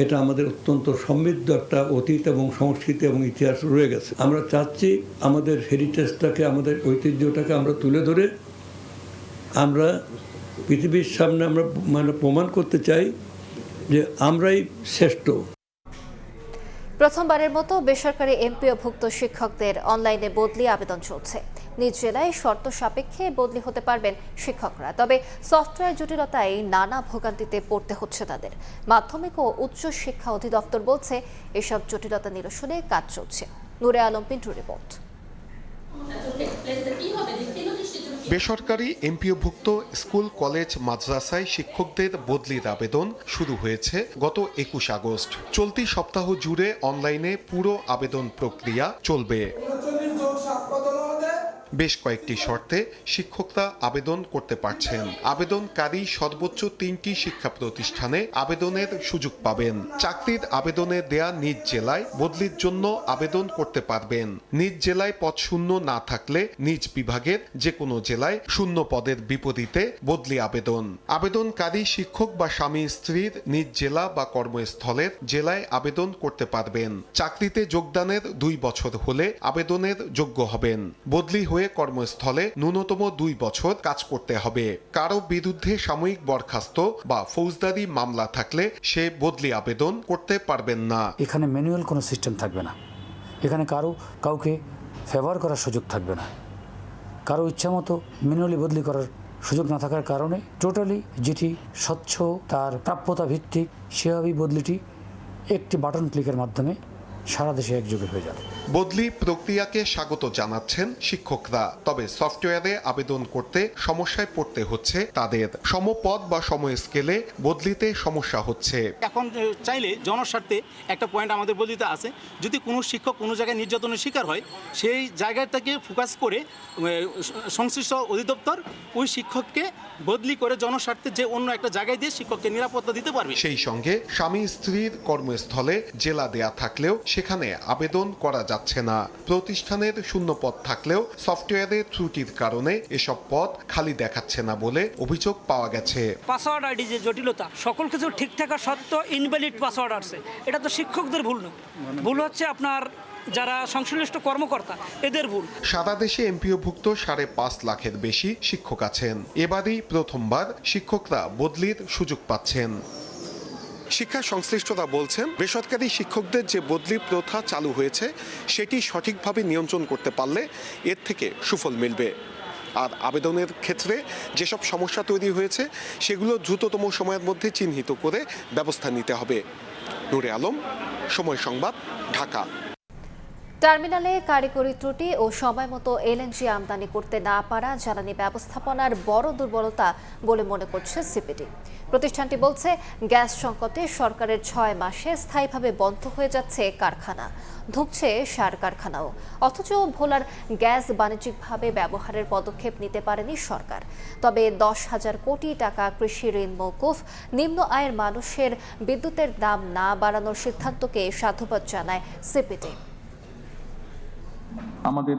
এটা আমাদের অত্যন্ত সমৃদ্ধ একটা অতীত এবং সংস্কৃতি এবং ইতিহাস রয়ে গেছে। আমরা চাচ্ছি আমাদের হেরিটেজটাকে, আমাদের ঐতিহ্যটাকে আমরা তুলে ধরে আমরা পৃথিবীর সামনে আমরা প্রমাণ করতে চাই যে আমরাই শ্রেষ্ঠ। প্রথমবারের মতো বেসরকারি এমপিওভুক্ত শিক্ষকদের অনলাইনে বদলি আবেদন চলছে। নিজ জেলায় শর্ত সাপেক্ষে বদলি হতে পারবেন শিক্ষকরা, তবে সফটওয়্যার জটিলতায় নানা ভোগান্তিতে পড়তে হচ্ছে তাদের। মাধ্যমিক ও উচ্চ শিক্ষা অধিদপ্তর বলছে এসব জটিলতা নিরসনে কাজ চলছে। নূরে আলম পিন্টুর রিপোর্ট। বেসরকারি এমপিওভুক্ত স্কুল, কলেজ, মাদ্রাসায় শিক্ষকদের বদলির আবেদন শুরু হয়েছে গত 21 আগস্ট। চলতি সপ্তাহ জুড়ে অনলাইনে পুরো আবেদন প্রক্রিয়া চলবে। বেশ কয়েকটি শর্তে শিক্ষকরা আবেদন করতে পারছেন। আবেদনকারী সর্বোচ্চ 3টি শিক্ষা প্রতিষ্ঠানে আবেদনের সুযোগ পাবেন। চাকরির আবেদনে দেয়া নিজ জেলায় বদলির জন্য আবেদন করতে পারবেন। নিজ জেলায় পদ শূন্য না থাকলে নিজ বিভাগের যে কোনো জেলায় শূন্য পদের বিপরীতে বদলি আবেদন। আবেদনকারী শিক্ষক বা স্বামী স্ত্রীর নিজ জেলা বা কর্মস্থলের জেলায় আবেদন করতে পারবেন। চাকরিতে যোগদানের 2 বছর হলে আবেদনের যোগ্য হবেন। বদলি হয়ে কর্মস্থলে ন্যূনতম 2 বছর কাজ করতে হবে। কারো বিরুদ্ধে সাময়িক বরখাস্ত বা ফৌজদারি মামলা থাকলে সে বদলি আবেদন করতে পারবেন না। এখানে ম্যানুয়াল কোনো সিস্টেম থাকবে না। এখানে কাউকে ফেভার করার সুযোগ থাকবে না। কারো ইচ্ছা মতো ম্যানুয়ালি বদলি করার সুযোগ না থাকার কারণে টোটালি যেটি স্বচ্ছ, তার প্রাপ্যতা ভিত্তিক, সেভাবেই বদলিটি একটি বাটন ক্লিকের মাধ্যমে সারা দেশে একযোগে হয়ে যাবে। বদলি প্রক্রিয়াকে স্বাগত জানাচ্ছেন শিক্ষকরা, তবে সফটওয়্যারে আবেদন করতে সমস্যায় পড়তে হচ্ছে তাদের। সমপদ বা সময় স্কেলে বদলিতে সমস্যা হচ্ছে। এখন চাইলে জনস্বার্থে একটা পয়েন্ট আমাদের বদলিতে আছে, যদি কোনো শিক্ষক কোনো জায়গায় নির্যাতনের শিকার হয়, সেই জায়গাটাকে ফোকাস করে সংশ্লিষ্ট অধিদপ্তর ওই শিক্ষককে বদলি করে জনস্বার্থে যে অন্য একটা জায়গায় দিয়ে শিক্ষককে নিরাপত্তা দিতে পারবে। সেই সঙ্গে স্বামী স্ত্রীর কর্মস্থলে জেলা দেয়া থাকলেও সেখানে আবেদন করা যাচ্ছে না। প্রতিষ্ঠানের শূন্য পদ থাকলেও সফটওয়্যারের ত্রুটির কারণে এসব পদ খালি দেখাচ্ছে না বলে অভিযোগ পাওয়া গেছে। পাসওয়ার্ড আইডি যে জটিলতা, সকল কিছু ঠিক থাকা সত্ত্বেও ইনভ্যালিড পাসওয়ার্ড আসছে, এটা তো শিক্ষকদের ভুল না, ভুল হচ্ছে আপনার যারা সংশ্লিষ্ট কর্মকর্তা, এদের ভুল। সারা দেশে এমপিওভুক্ত 5.5 লাখের বেশি শিক্ষক আছেন। এবারই প্রথমবার শিক্ষকরা বদলির সুযোগ পাচ্ছেন। শিক্ষা সংশ্লিষ্টরা বলছেন, বেসরকারি শিক্ষকদের যে বদলি প্রথা চালু হয়েছে সেটি সঠিকভাবে নিয়ন্ত্রণ করতে পারলে এর থেকে সুফল মিলবে। আর আবেদনের ক্ষেত্রে যেসব সমস্যা তৈরি হয়েছে সেগুলো দ্রুততম সময়ের মধ্যে চিহ্নিত করে ব্যবস্থা নিতে হবে। নূরে আলম, সময় সংবাদ, ঢাকা। টার্মিনালে কারিগরি ত্রুটি ও সময় মতো এলএনজি আমদানি করতে না পারা জ্বালানি ব্যবস্থাপনার বড় দুর্বলতা বলে মনে করছে সিপিডি। প্রতিষ্ঠানটি বলছে, গ্যাস সংকটে সরকারের 6 মাসে স্থায়ীভাবে বন্ধ হয়ে যাচ্ছে কারখানা, ধুঁকছে সার কারখানাও। অথচ ভোলার গ্যাস বাণিজ্যিকভাবে ব্যবহারের পদক্ষেপ নিতে পারেনি সরকার। তবে 10,000 কোটি টাকা কৃষি ঋণ মওকুফ, নিম্ন আয়ের মানুষের বিদ্যুতের দাম না বাড়ানোর সিদ্ধান্তকে সাধুবাদ জানায় সিপিডি। আমাদের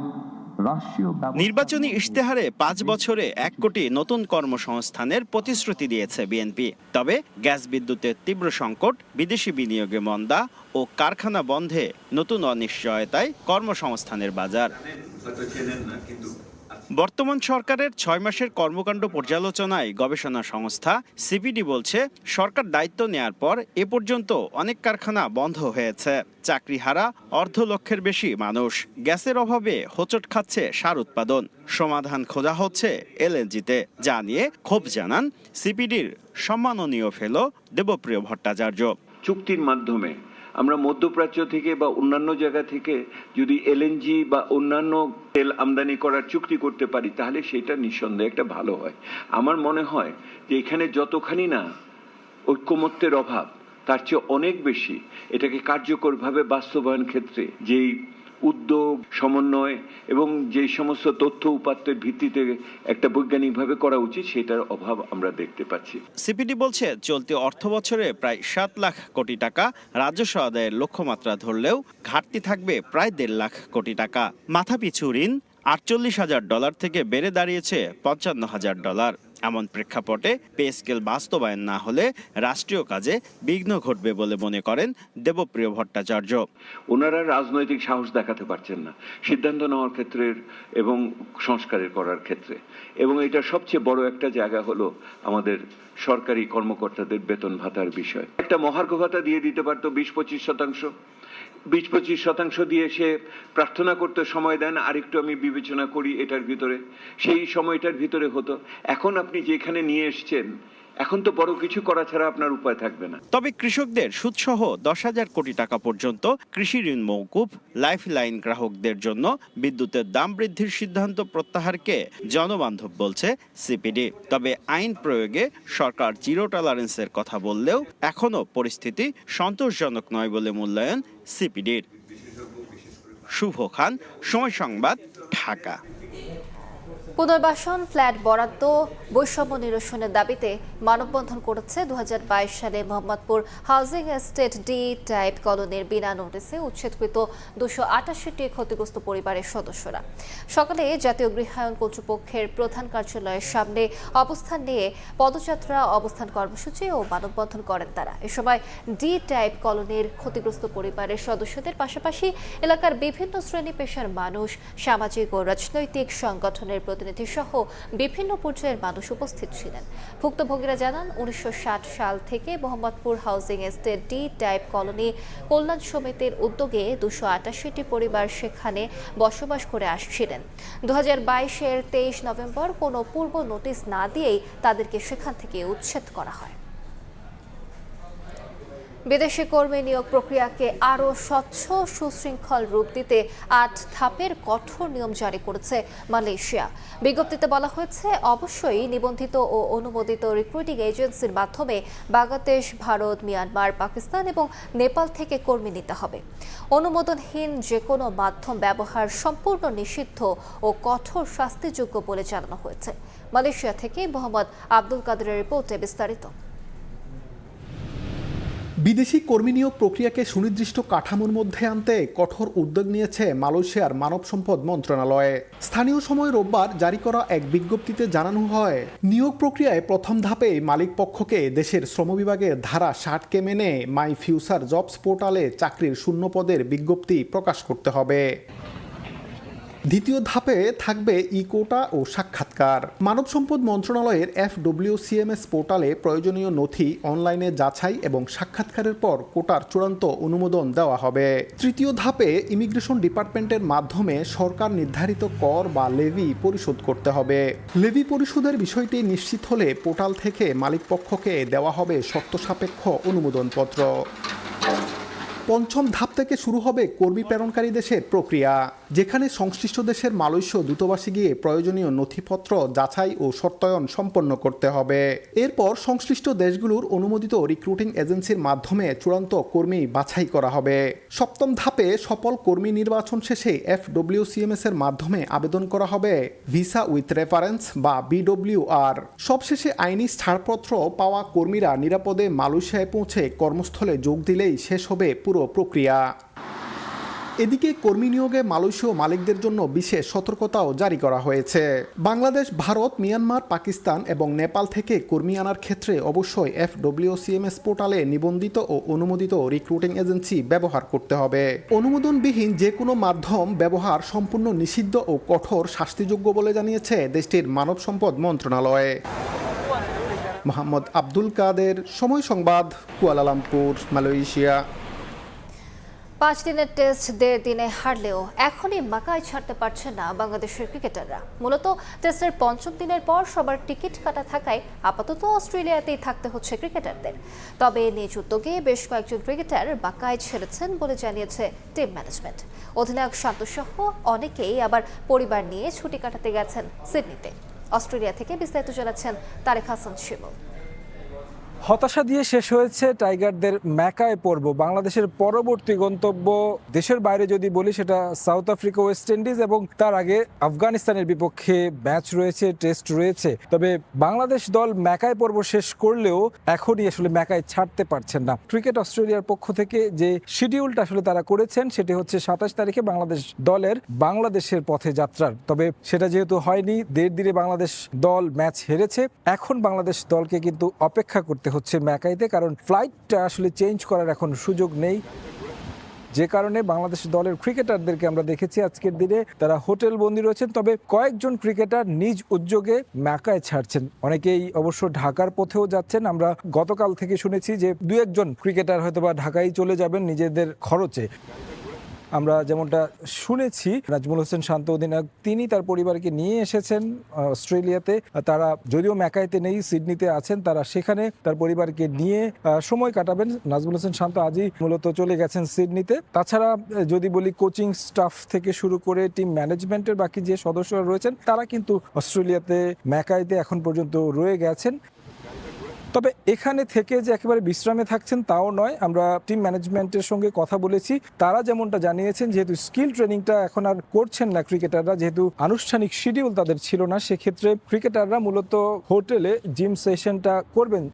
নির্বাচনী ইশতেহারে 5 বছরে 1 কোটি নতুন কর্মসংস্থানের প্রতিশ্রুতি দিয়েছে বিএনপি। তবে গ্যাস বিদ্যুতের তীব্র সংকট, বিদেশি বিনিয়োগে মন্দা ও কারখানা বন্ধে নতুন অনিশ্চয়তায় কর্মসংস্থানের বাজার। বর্তমান সরকারের 6 মাসের কর্মকাণ্ড পর্যালোচনায় গবেষণা সংস্থা সিপিডি বলছে, সরকার দায়িত্ব নেয়ার পর এ পর্যন্ত অনেক কারখানা বন্ধ হয়েছে। চাকরি হারা 1.5 লক্ষের বেশি মানুষ। গ্যাসের অভাবে হোঁচট খাচ্ছে সার উৎপাদন। সমাধান খোঁজা হচ্ছে এলএনজিতে, যা নিয়ে ক্ষোভ জানান সিপিডির সম্মাননীয় ফেলো দেবপ্রিয় ভট্টাচার্য। চুক্তির মাধ্যমে আমরা মধ্যপ্রাচ্য থেকে বা অন্যান্য জায়গা থেকে যদি এলএনজি বা অন্যান্য তেল আমদানি করার চুক্তি করতে পারি, তাহলে সেটা নিঃসন্দেহে একটা ভালো হয়। আমার মনে হয় যে এখানে যতখানি না ঐক্যমত্যের অভাব, তার চেয়ে অনেক বেশি এটাকে কার্যকরভাবে বাস্তবায়ন ক্ষেত্রে যেই উদ্যোগ, সমন্বয় এবং যে সমস্ত তথ্য উপাত্তের ভিত্তিতে একটা বৈজ্ঞানিকভাবে করা উচিত সেটার অভাব আমরা দেখতে পাচ্ছি। সিপিডি বলছে চলতি অর্থবছরে প্রায় 7 লাখ কোটি টাকা রাজস্ব আদায়ের লক্ষ্যমাত্রা ধরলেও ঘাটতি থাকবে প্রায় 1.5 লাখ কোটি টাকা। মাথাপিছু ঋণ $48,000 থেকে বেড়ে দাঁড়িয়েছে $55,000। এমন প্রেক্ষাপটে পে স্কেল বাস্তবায়ন না হলে রাষ্ট্রীয় কাজে বিঘ্ন ঘটবে বলে মনে করেন দেবপ্রিয় ভট্টাচার্য। ওনারা রাজনৈতিক সাহস দেখাতে পারছেন না সিদ্ধান্ত নেওয়ার ক্ষেত্রে এবং সংস্কারের করার ক্ষেত্রে, এবং এটা সবচেয়ে বড় একটা জায়গা হলো আমাদের সরকারি কর্মকর্তাদের বেতন ভাতার বিষয়। একটা মহার্ঘ ভাতা দিয়ে দিতে পারতো 20-25% দিয়ে সে প্রার্থনা করতে সময় দেন, আরেকটু আমি বিবেচনা করি এটার ভিতরে, সেই সময়টার ভিতরে হতো। এখন আপনি যেখানে নিয়ে এসছেন এখন তো বড় কিছু করা ছাড়া আপনার উপায় থাকবে না। তবে কৃষকদের সুদসহ 10,000 কোটি টাকা পর্যন্ত কৃষি ঋণ মওকুফ, লাইফ লাইন গ্রাহকদের জন্য বিদ্যুতের দাম বৃদ্ধির সিদ্ধান্ত প্রত্যাহারকে জনবান্ধব বলছে সিপিডি। তবে আইন প্রয়োগে সরকার জিরো টলারেন্সের কথা বললেও এখনও পরিস্থিতি সন্তোষজনক নয় বলে মূল্যায়ন সিপিডির। শুভ খান, সময় সংবাদ, ঢাকা। পুনর্বাসন, ফ্ল্যাট বরাদ্দ, বৈষম্য নিরসনের দাবিতে মানববন্ধন করেছে 2022 সালে Mohammadpur housing estate D type কলোনির বিনা নোটিসে উচ্ছেদকৃত 288টি ক্ষতিগ্রস্ত পরিবারের সদস্যরা। সকালে জাতীয় গৃহায়ণ কর্তৃপক্ষের প্রধান কার্যালয়ের সামনে অবস্থান নিয়ে পদযাত্রা, অবস্থান কর্মসূচি ও মানববন্ধন করেন তারা। এ সময় ডি টাইপ কলোনির ক্ষতিগ্রস্ত পরিবারের সদস্যদের পাশাপাশি এলাকার বিভিন্ন শ্রেণী পেশার মানুষ, সামাজিক ও রাজনৈতিক সংগঠনের প্রতিনিধি সহ বিভিন্ন পর্যায়ের মানুষ উপস্থিত ছিলেন। ভুক্তভোগীরা জানান 1960 সাল থেকে Mohammadpur housing estate D type colony কল্যাণ সমিতির উদ্যোগে 288টি পরিবার সেখানে বসবাস করে আসছিলেন। 2022-এর 23 নভেম্বর কোনো পূর্ব নোটিশ না দিয়েই তাদেরকে সেখান থেকে উচ্ছেদ করা হয়। বিদেশি কর্মী নিয়োগ প্রক্রিয়াকে আরও স্বচ্ছ, সুশৃঙ্খল রূপ দিতে 8 ধাপের কঠোর নিয়ম জারি করেছে মালয়েশিয়া। বিজ্ঞপ্তিতে বলা হয়েছে, অবশ্যই নিবন্ধিত ও অনুমোদিত রিক্রুটিং এজেন্সির মাধ্যমে বাংলাদেশ, ভারত, মিয়ানমার, পাকিস্তান এবং নেপাল থেকে কর্মী নিতে হবে। অনুমোদনহীন যে কোনো মাধ্যম ব্যবহার সম্পূর্ণ নিষিদ্ধ ও কঠোর শাস্তিযোগ্য বলে জানানো হয়েছে। মালয়েশিয়া থেকে মোহাম্মদ আব্দুল কাদেরের রিপোর্টে বিস্তারিত। বিদেশি কর্মী নিয়োগ প্রক্রিয়াকে সুনির্দিষ্ট কাঠামোর মধ্যে আনতে কঠোর উদ্যোগ নিয়েছে মালয়েশিয়ার মানব সম্পদ মন্ত্রণালয়ে। স্থানীয় সময় রোববার জারি করা এক বিজ্ঞপ্তিতে জানানো হয়, নিয়োগ প্রক্রিয়ায় প্রথম ধাপে মালিক পক্ষকে দেশের শ্রম বিভাগের ধারা 60-কে মেনে মাই ফিউচার জবস পোর্টালে চাকরির শূন্য পদের বিজ্ঞপ্তি প্রকাশ করতে হবে। দ্বিতীয় ধাপে থাকবে ই-কোটা ও সাক্ষাৎকার। মানব সম্পদ মন্ত্রণালয়ের FWCMS পোর্টালে প্রয়োজনীয় নথি অনলাইনে যাচাই এবং সাক্ষাৎকারের পর কোটার চূড়ান্ত অনুমোদন দেওয়া হবে। তৃতীয় ধাপে ইমিগ্রেশন ডিপার্টমেন্টের মাধ্যমে সরকার নির্ধারিত কর বা লেভি পরিশোধ করতে হবে। লেভি পরিশোধের বিষয়টি নিশ্চিত হলে পোর্টাল থেকে মালিকপক্ষকে দেওয়া হবে শর্ত সাপেক্ষ অনুমোদনপত্র। পঞ্চম ধাপ থেকে শুরু হবে কর্মী প্রেরণকারী দেশের প্রক্রিয়া, যেখানে সংশ্লিষ্ট দেশের মালয়েশীয় দূতাবাসে গিয়ে প্রয়োজনীয় নথিপত্র যাচাই ও সত্যায়ন সম্পন্ন করতে হবে। এরপর সংশ্লিষ্ট দেশগুলোর অনুমোদিত রিক্রুটিং এজেন্সির মাধ্যমে চূড়ান্ত কর্মী বাছাই করা হবে। সপ্তম ধাপে সফল কর্মী নির্বাচন শেষে FWCMS এর মাধ্যমে আবেদন করা হবে ভিসা উইথ রেফারেন্স বা BWR। সবশেষে আইনি ছাড়পত্র পাওয়া কর্মীরা নিরাপদে মালয়েশিয়ায় পৌঁছে কর্মস্থলে যোগ দিলেই শেষ হবে পুরো প্রক্রিয়া। এদিকে কর্মী নিয়োগে মালয়েশীয় মালিকদের জন্য বিশেষ সতর্কতাও জারি করা হয়েছে। বাংলাদেশ, ভারত, মিয়ানমার, পাকিস্তান এবং নেপাল থেকে কর্মী আনার ক্ষেত্রে অবশ্যই FWCMS পোর্টালে নিবন্ধিত ও অনুমোদিত রিক্রুটিং এজেন্সি ব্যবহার করতে হবে। অনুমোদনবিহীন যে কোনো মাধ্যম ব্যবহার সম্পূর্ণ নিষিদ্ধ ও কঠোর শাস্তিযোগ্য বলে জানিয়েছে দেশটির মানব সম্পদ মন্ত্রণালয়। মোহাম্মদ আব্দুল কাদের, সময় সংবাদ, কুয়ালালামপুর, মালয়েশিয়া। 5 দিনের টেস্ট 1.5 দিনে হারলেও এখনই মাকায় ছাড়তে পারছে না বাংলাদেশের ক্রিকেটাররা। মূলত টেস্টের 5ম দিনের পর সবার টিকিট কাটা থাকায় আপাতত অস্ট্রেলিয়াতেই থাকতে হচ্ছে ক্রিকেটারদের। তবে নিজ উদ্যোগে বেশ কয়েকজন ক্রিকেটার মাকায় ছেড়েছেন বলে জানিয়েছে টিম ম্যানেজমেন্ট। অধিনায়ক শান্তসহ অনেকেই আবার পরিবার নিয়ে ছুটি কাটাতে গেছেন সিডনিতে। অস্ট্রেলিয়া থেকে বিস্তারিত জানাচ্ছেন তারেক হাসান শিমুল। হতাশা দিয়ে শেষ হয়েছে টাইগারদের ম্যাকায় পর্ব। বাংলাদেশের পরবর্তী গন্তব্য দেশের বাইরে যদি বলি সেটা সাউথ আফ্রিকা, ওয়েস্ট ইন্ডিজ এবং তার আগে আফগানিস্তানের বিপক্ষে ম্যাচ রয়েছে, টেস্ট রয়েছে। তবে বাংলাদেশ দল ম্যাকায় পর্ব শেষ করলেও এখনই আসলে ম্যাকায় ছাড়তে পারছেন না। ক্রিকেট অস্ট্রেলিয়ার পক্ষ থেকে যে শিডিউলটা আসলে তারা করেছেন সেটি হচ্ছে 27 তারিখে বাংলাদেশ দলের বাংলাদেশের পথে যাত্রার। তবে সেটা যেহেতু হয়নি, 1.5 দিনে বাংলাদেশ দল ম্যাচ হেরেছে। এখন বাংলাদেশ দলকে কিন্তু অপেক্ষা করতে হচ্ছে ম্যাকাইতে, কারণ ফ্লাইটটা আসলে চেঞ্জ করার এখন সুযোগ নেই। যে কারণে বাংলাদেশ দলের ক্রিকেটারদেরকে আমরা দেখেছি আজকের দিনে তারা হোটেল বন্দী রয়েছেন। তবে কয়েকজন ক্রিকেটার নিজ উদ্যোগে ম্যাকায় ছাড়ছেন, অনেকেই অবশ্য ঢাকার পথেও যাচ্ছেন। আমরা গতকাল থেকে শুনেছি যে 2-1 ক্রিকেটার হয়তো বা ঢাকায় চলে যাবেন নিজেদের খরচে। আমরা যেমনটা শুনেছি, নাজমুল হোসেন শান্ত অধিনায়ক তিনি তার পরিবারকে নিয়ে এসেছেন অস্ট্রেলিয়াতে। তারা যদিও ম্যাকাইতে নেই, সিডনিতে আছেন, তারা সেখানে তার পরিবারকে নিয়ে সময় কাটাবেন। নাজমুল হোসেন শান্ত আজই মূলত চলে গেছেন সিডনিতে। তাছাড়া যদি বলি কোচিং স্টাফ থেকে শুরু করে টিম ম্যানেজমেন্টের বাকি যে সদস্যরা রয়েছেন তারা কিন্তু অস্ট্রেলিয়াতে ম্যাকাইতে এখন পর্যন্ত রয়ে গেছেন। তবে এখানে থেকে যে একেবারে বিশ্রামে থাকছেন তাও নয়। আমরা টিম ম্যানেজমেন্টের সঙ্গে কথা বলেছি, তারা যেমনটা জানিয়েছেন যেহেতু স্কিল ট্রেনিংটা এখন আর করছেন না ক্রিকেটাররা, যেহেতু আনুষ্ঠানিক শিডিউল তাদের ছিল না, সেক্ষেত্রে ক্রিকেটাররা মূলত হোটেলে জিম সেশনটা করবেন।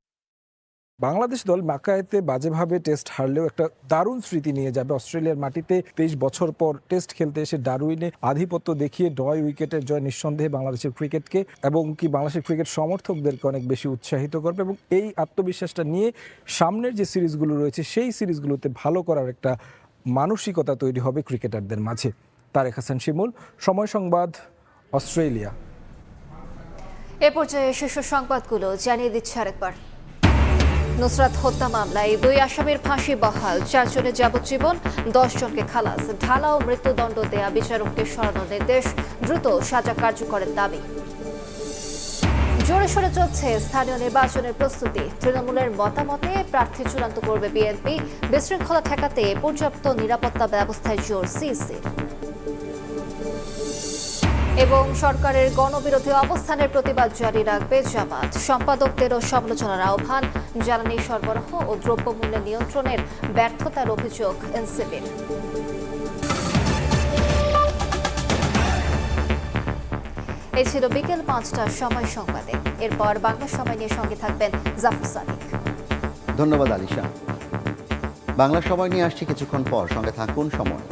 বাংলাদেশ দল ম্যাকাইতে বাজেভাবে টেস্ট হারলেও একটা দারুণ স্মৃতি নিয়ে যাবে। অস্ট্রেলিয়ার মাটিতে 23 বছর পর টেস্ট খেলতে এসে ডারউইনে আধিপত্য দেখিয়ে 9 উইকেটের জয় নিঃসন্দেহে বাংলাদেশের ক্রিকেটকে এবং কি বাংলাদেশের ক্রিকেট সমর্থকদেরকে অনেক বেশি উৎসাহিত করবে এবং এই আত্মবিশ্বাসটা নিয়ে সামনের যে সিরিজগুলো রয়েছে সেই সিরিজগুলোতে ভালো করার একটা মানসিকতা তৈরি হবে ক্রিকেটারদের মাঝে। তারেক হাসান শিমুল, সময় সংবাদ, অস্ট্রেলিয়া। এ পর্যায়ে শীর্ষ সংবাদগুলো জানিয়ে দিচ্ছে আরেকবার। নুসরাত হত্যা মামলায় 2 আসামির ফাঁসি বহাল, 4 জনের যাবজ্জীবন, 10 জনকে খালাস। ঢালাও মৃত্যুদণ্ড দেয়া বিচারককে সরানোর নির্দেশ, দ্রুত সাজা কার্যকরের দাবি। জোরে সোরে চলছে স্থানীয় নির্বাচনের প্রস্তুতি। তৃণমূলের মতামতে প্রার্থী চূড়ান্ত করবে বিএনপি। বিশৃঙ্খলা ঠেকাতে পর্যাপ্ত নিরাপত্তা ব্যবস্থায় জোর সিইসির। এবং সরকারের গণবিরোধী অবস্থানের প্রতিবাদ জারি রাখবে জামাত। সম্পাদকদেরও সমালোচনার আহ্বান। জ্বালানি সরবরাহ ও দ্রব্যমূল্য নিয়ন্ত্রণের ব্যর্থতার অভিযোগ এনসিপির। এই ছিল বিকেল 5টার সময় সংবাদে। এরপর বাংলা সময় নিয়ে সঙ্গে থাকবেন জাফর সাদিক। ধন্যবাদ আলিশা। বাংলা সময় নিয়ে আসছি কিছুক্ষণ পর, সঙ্গে থাকুন সময়।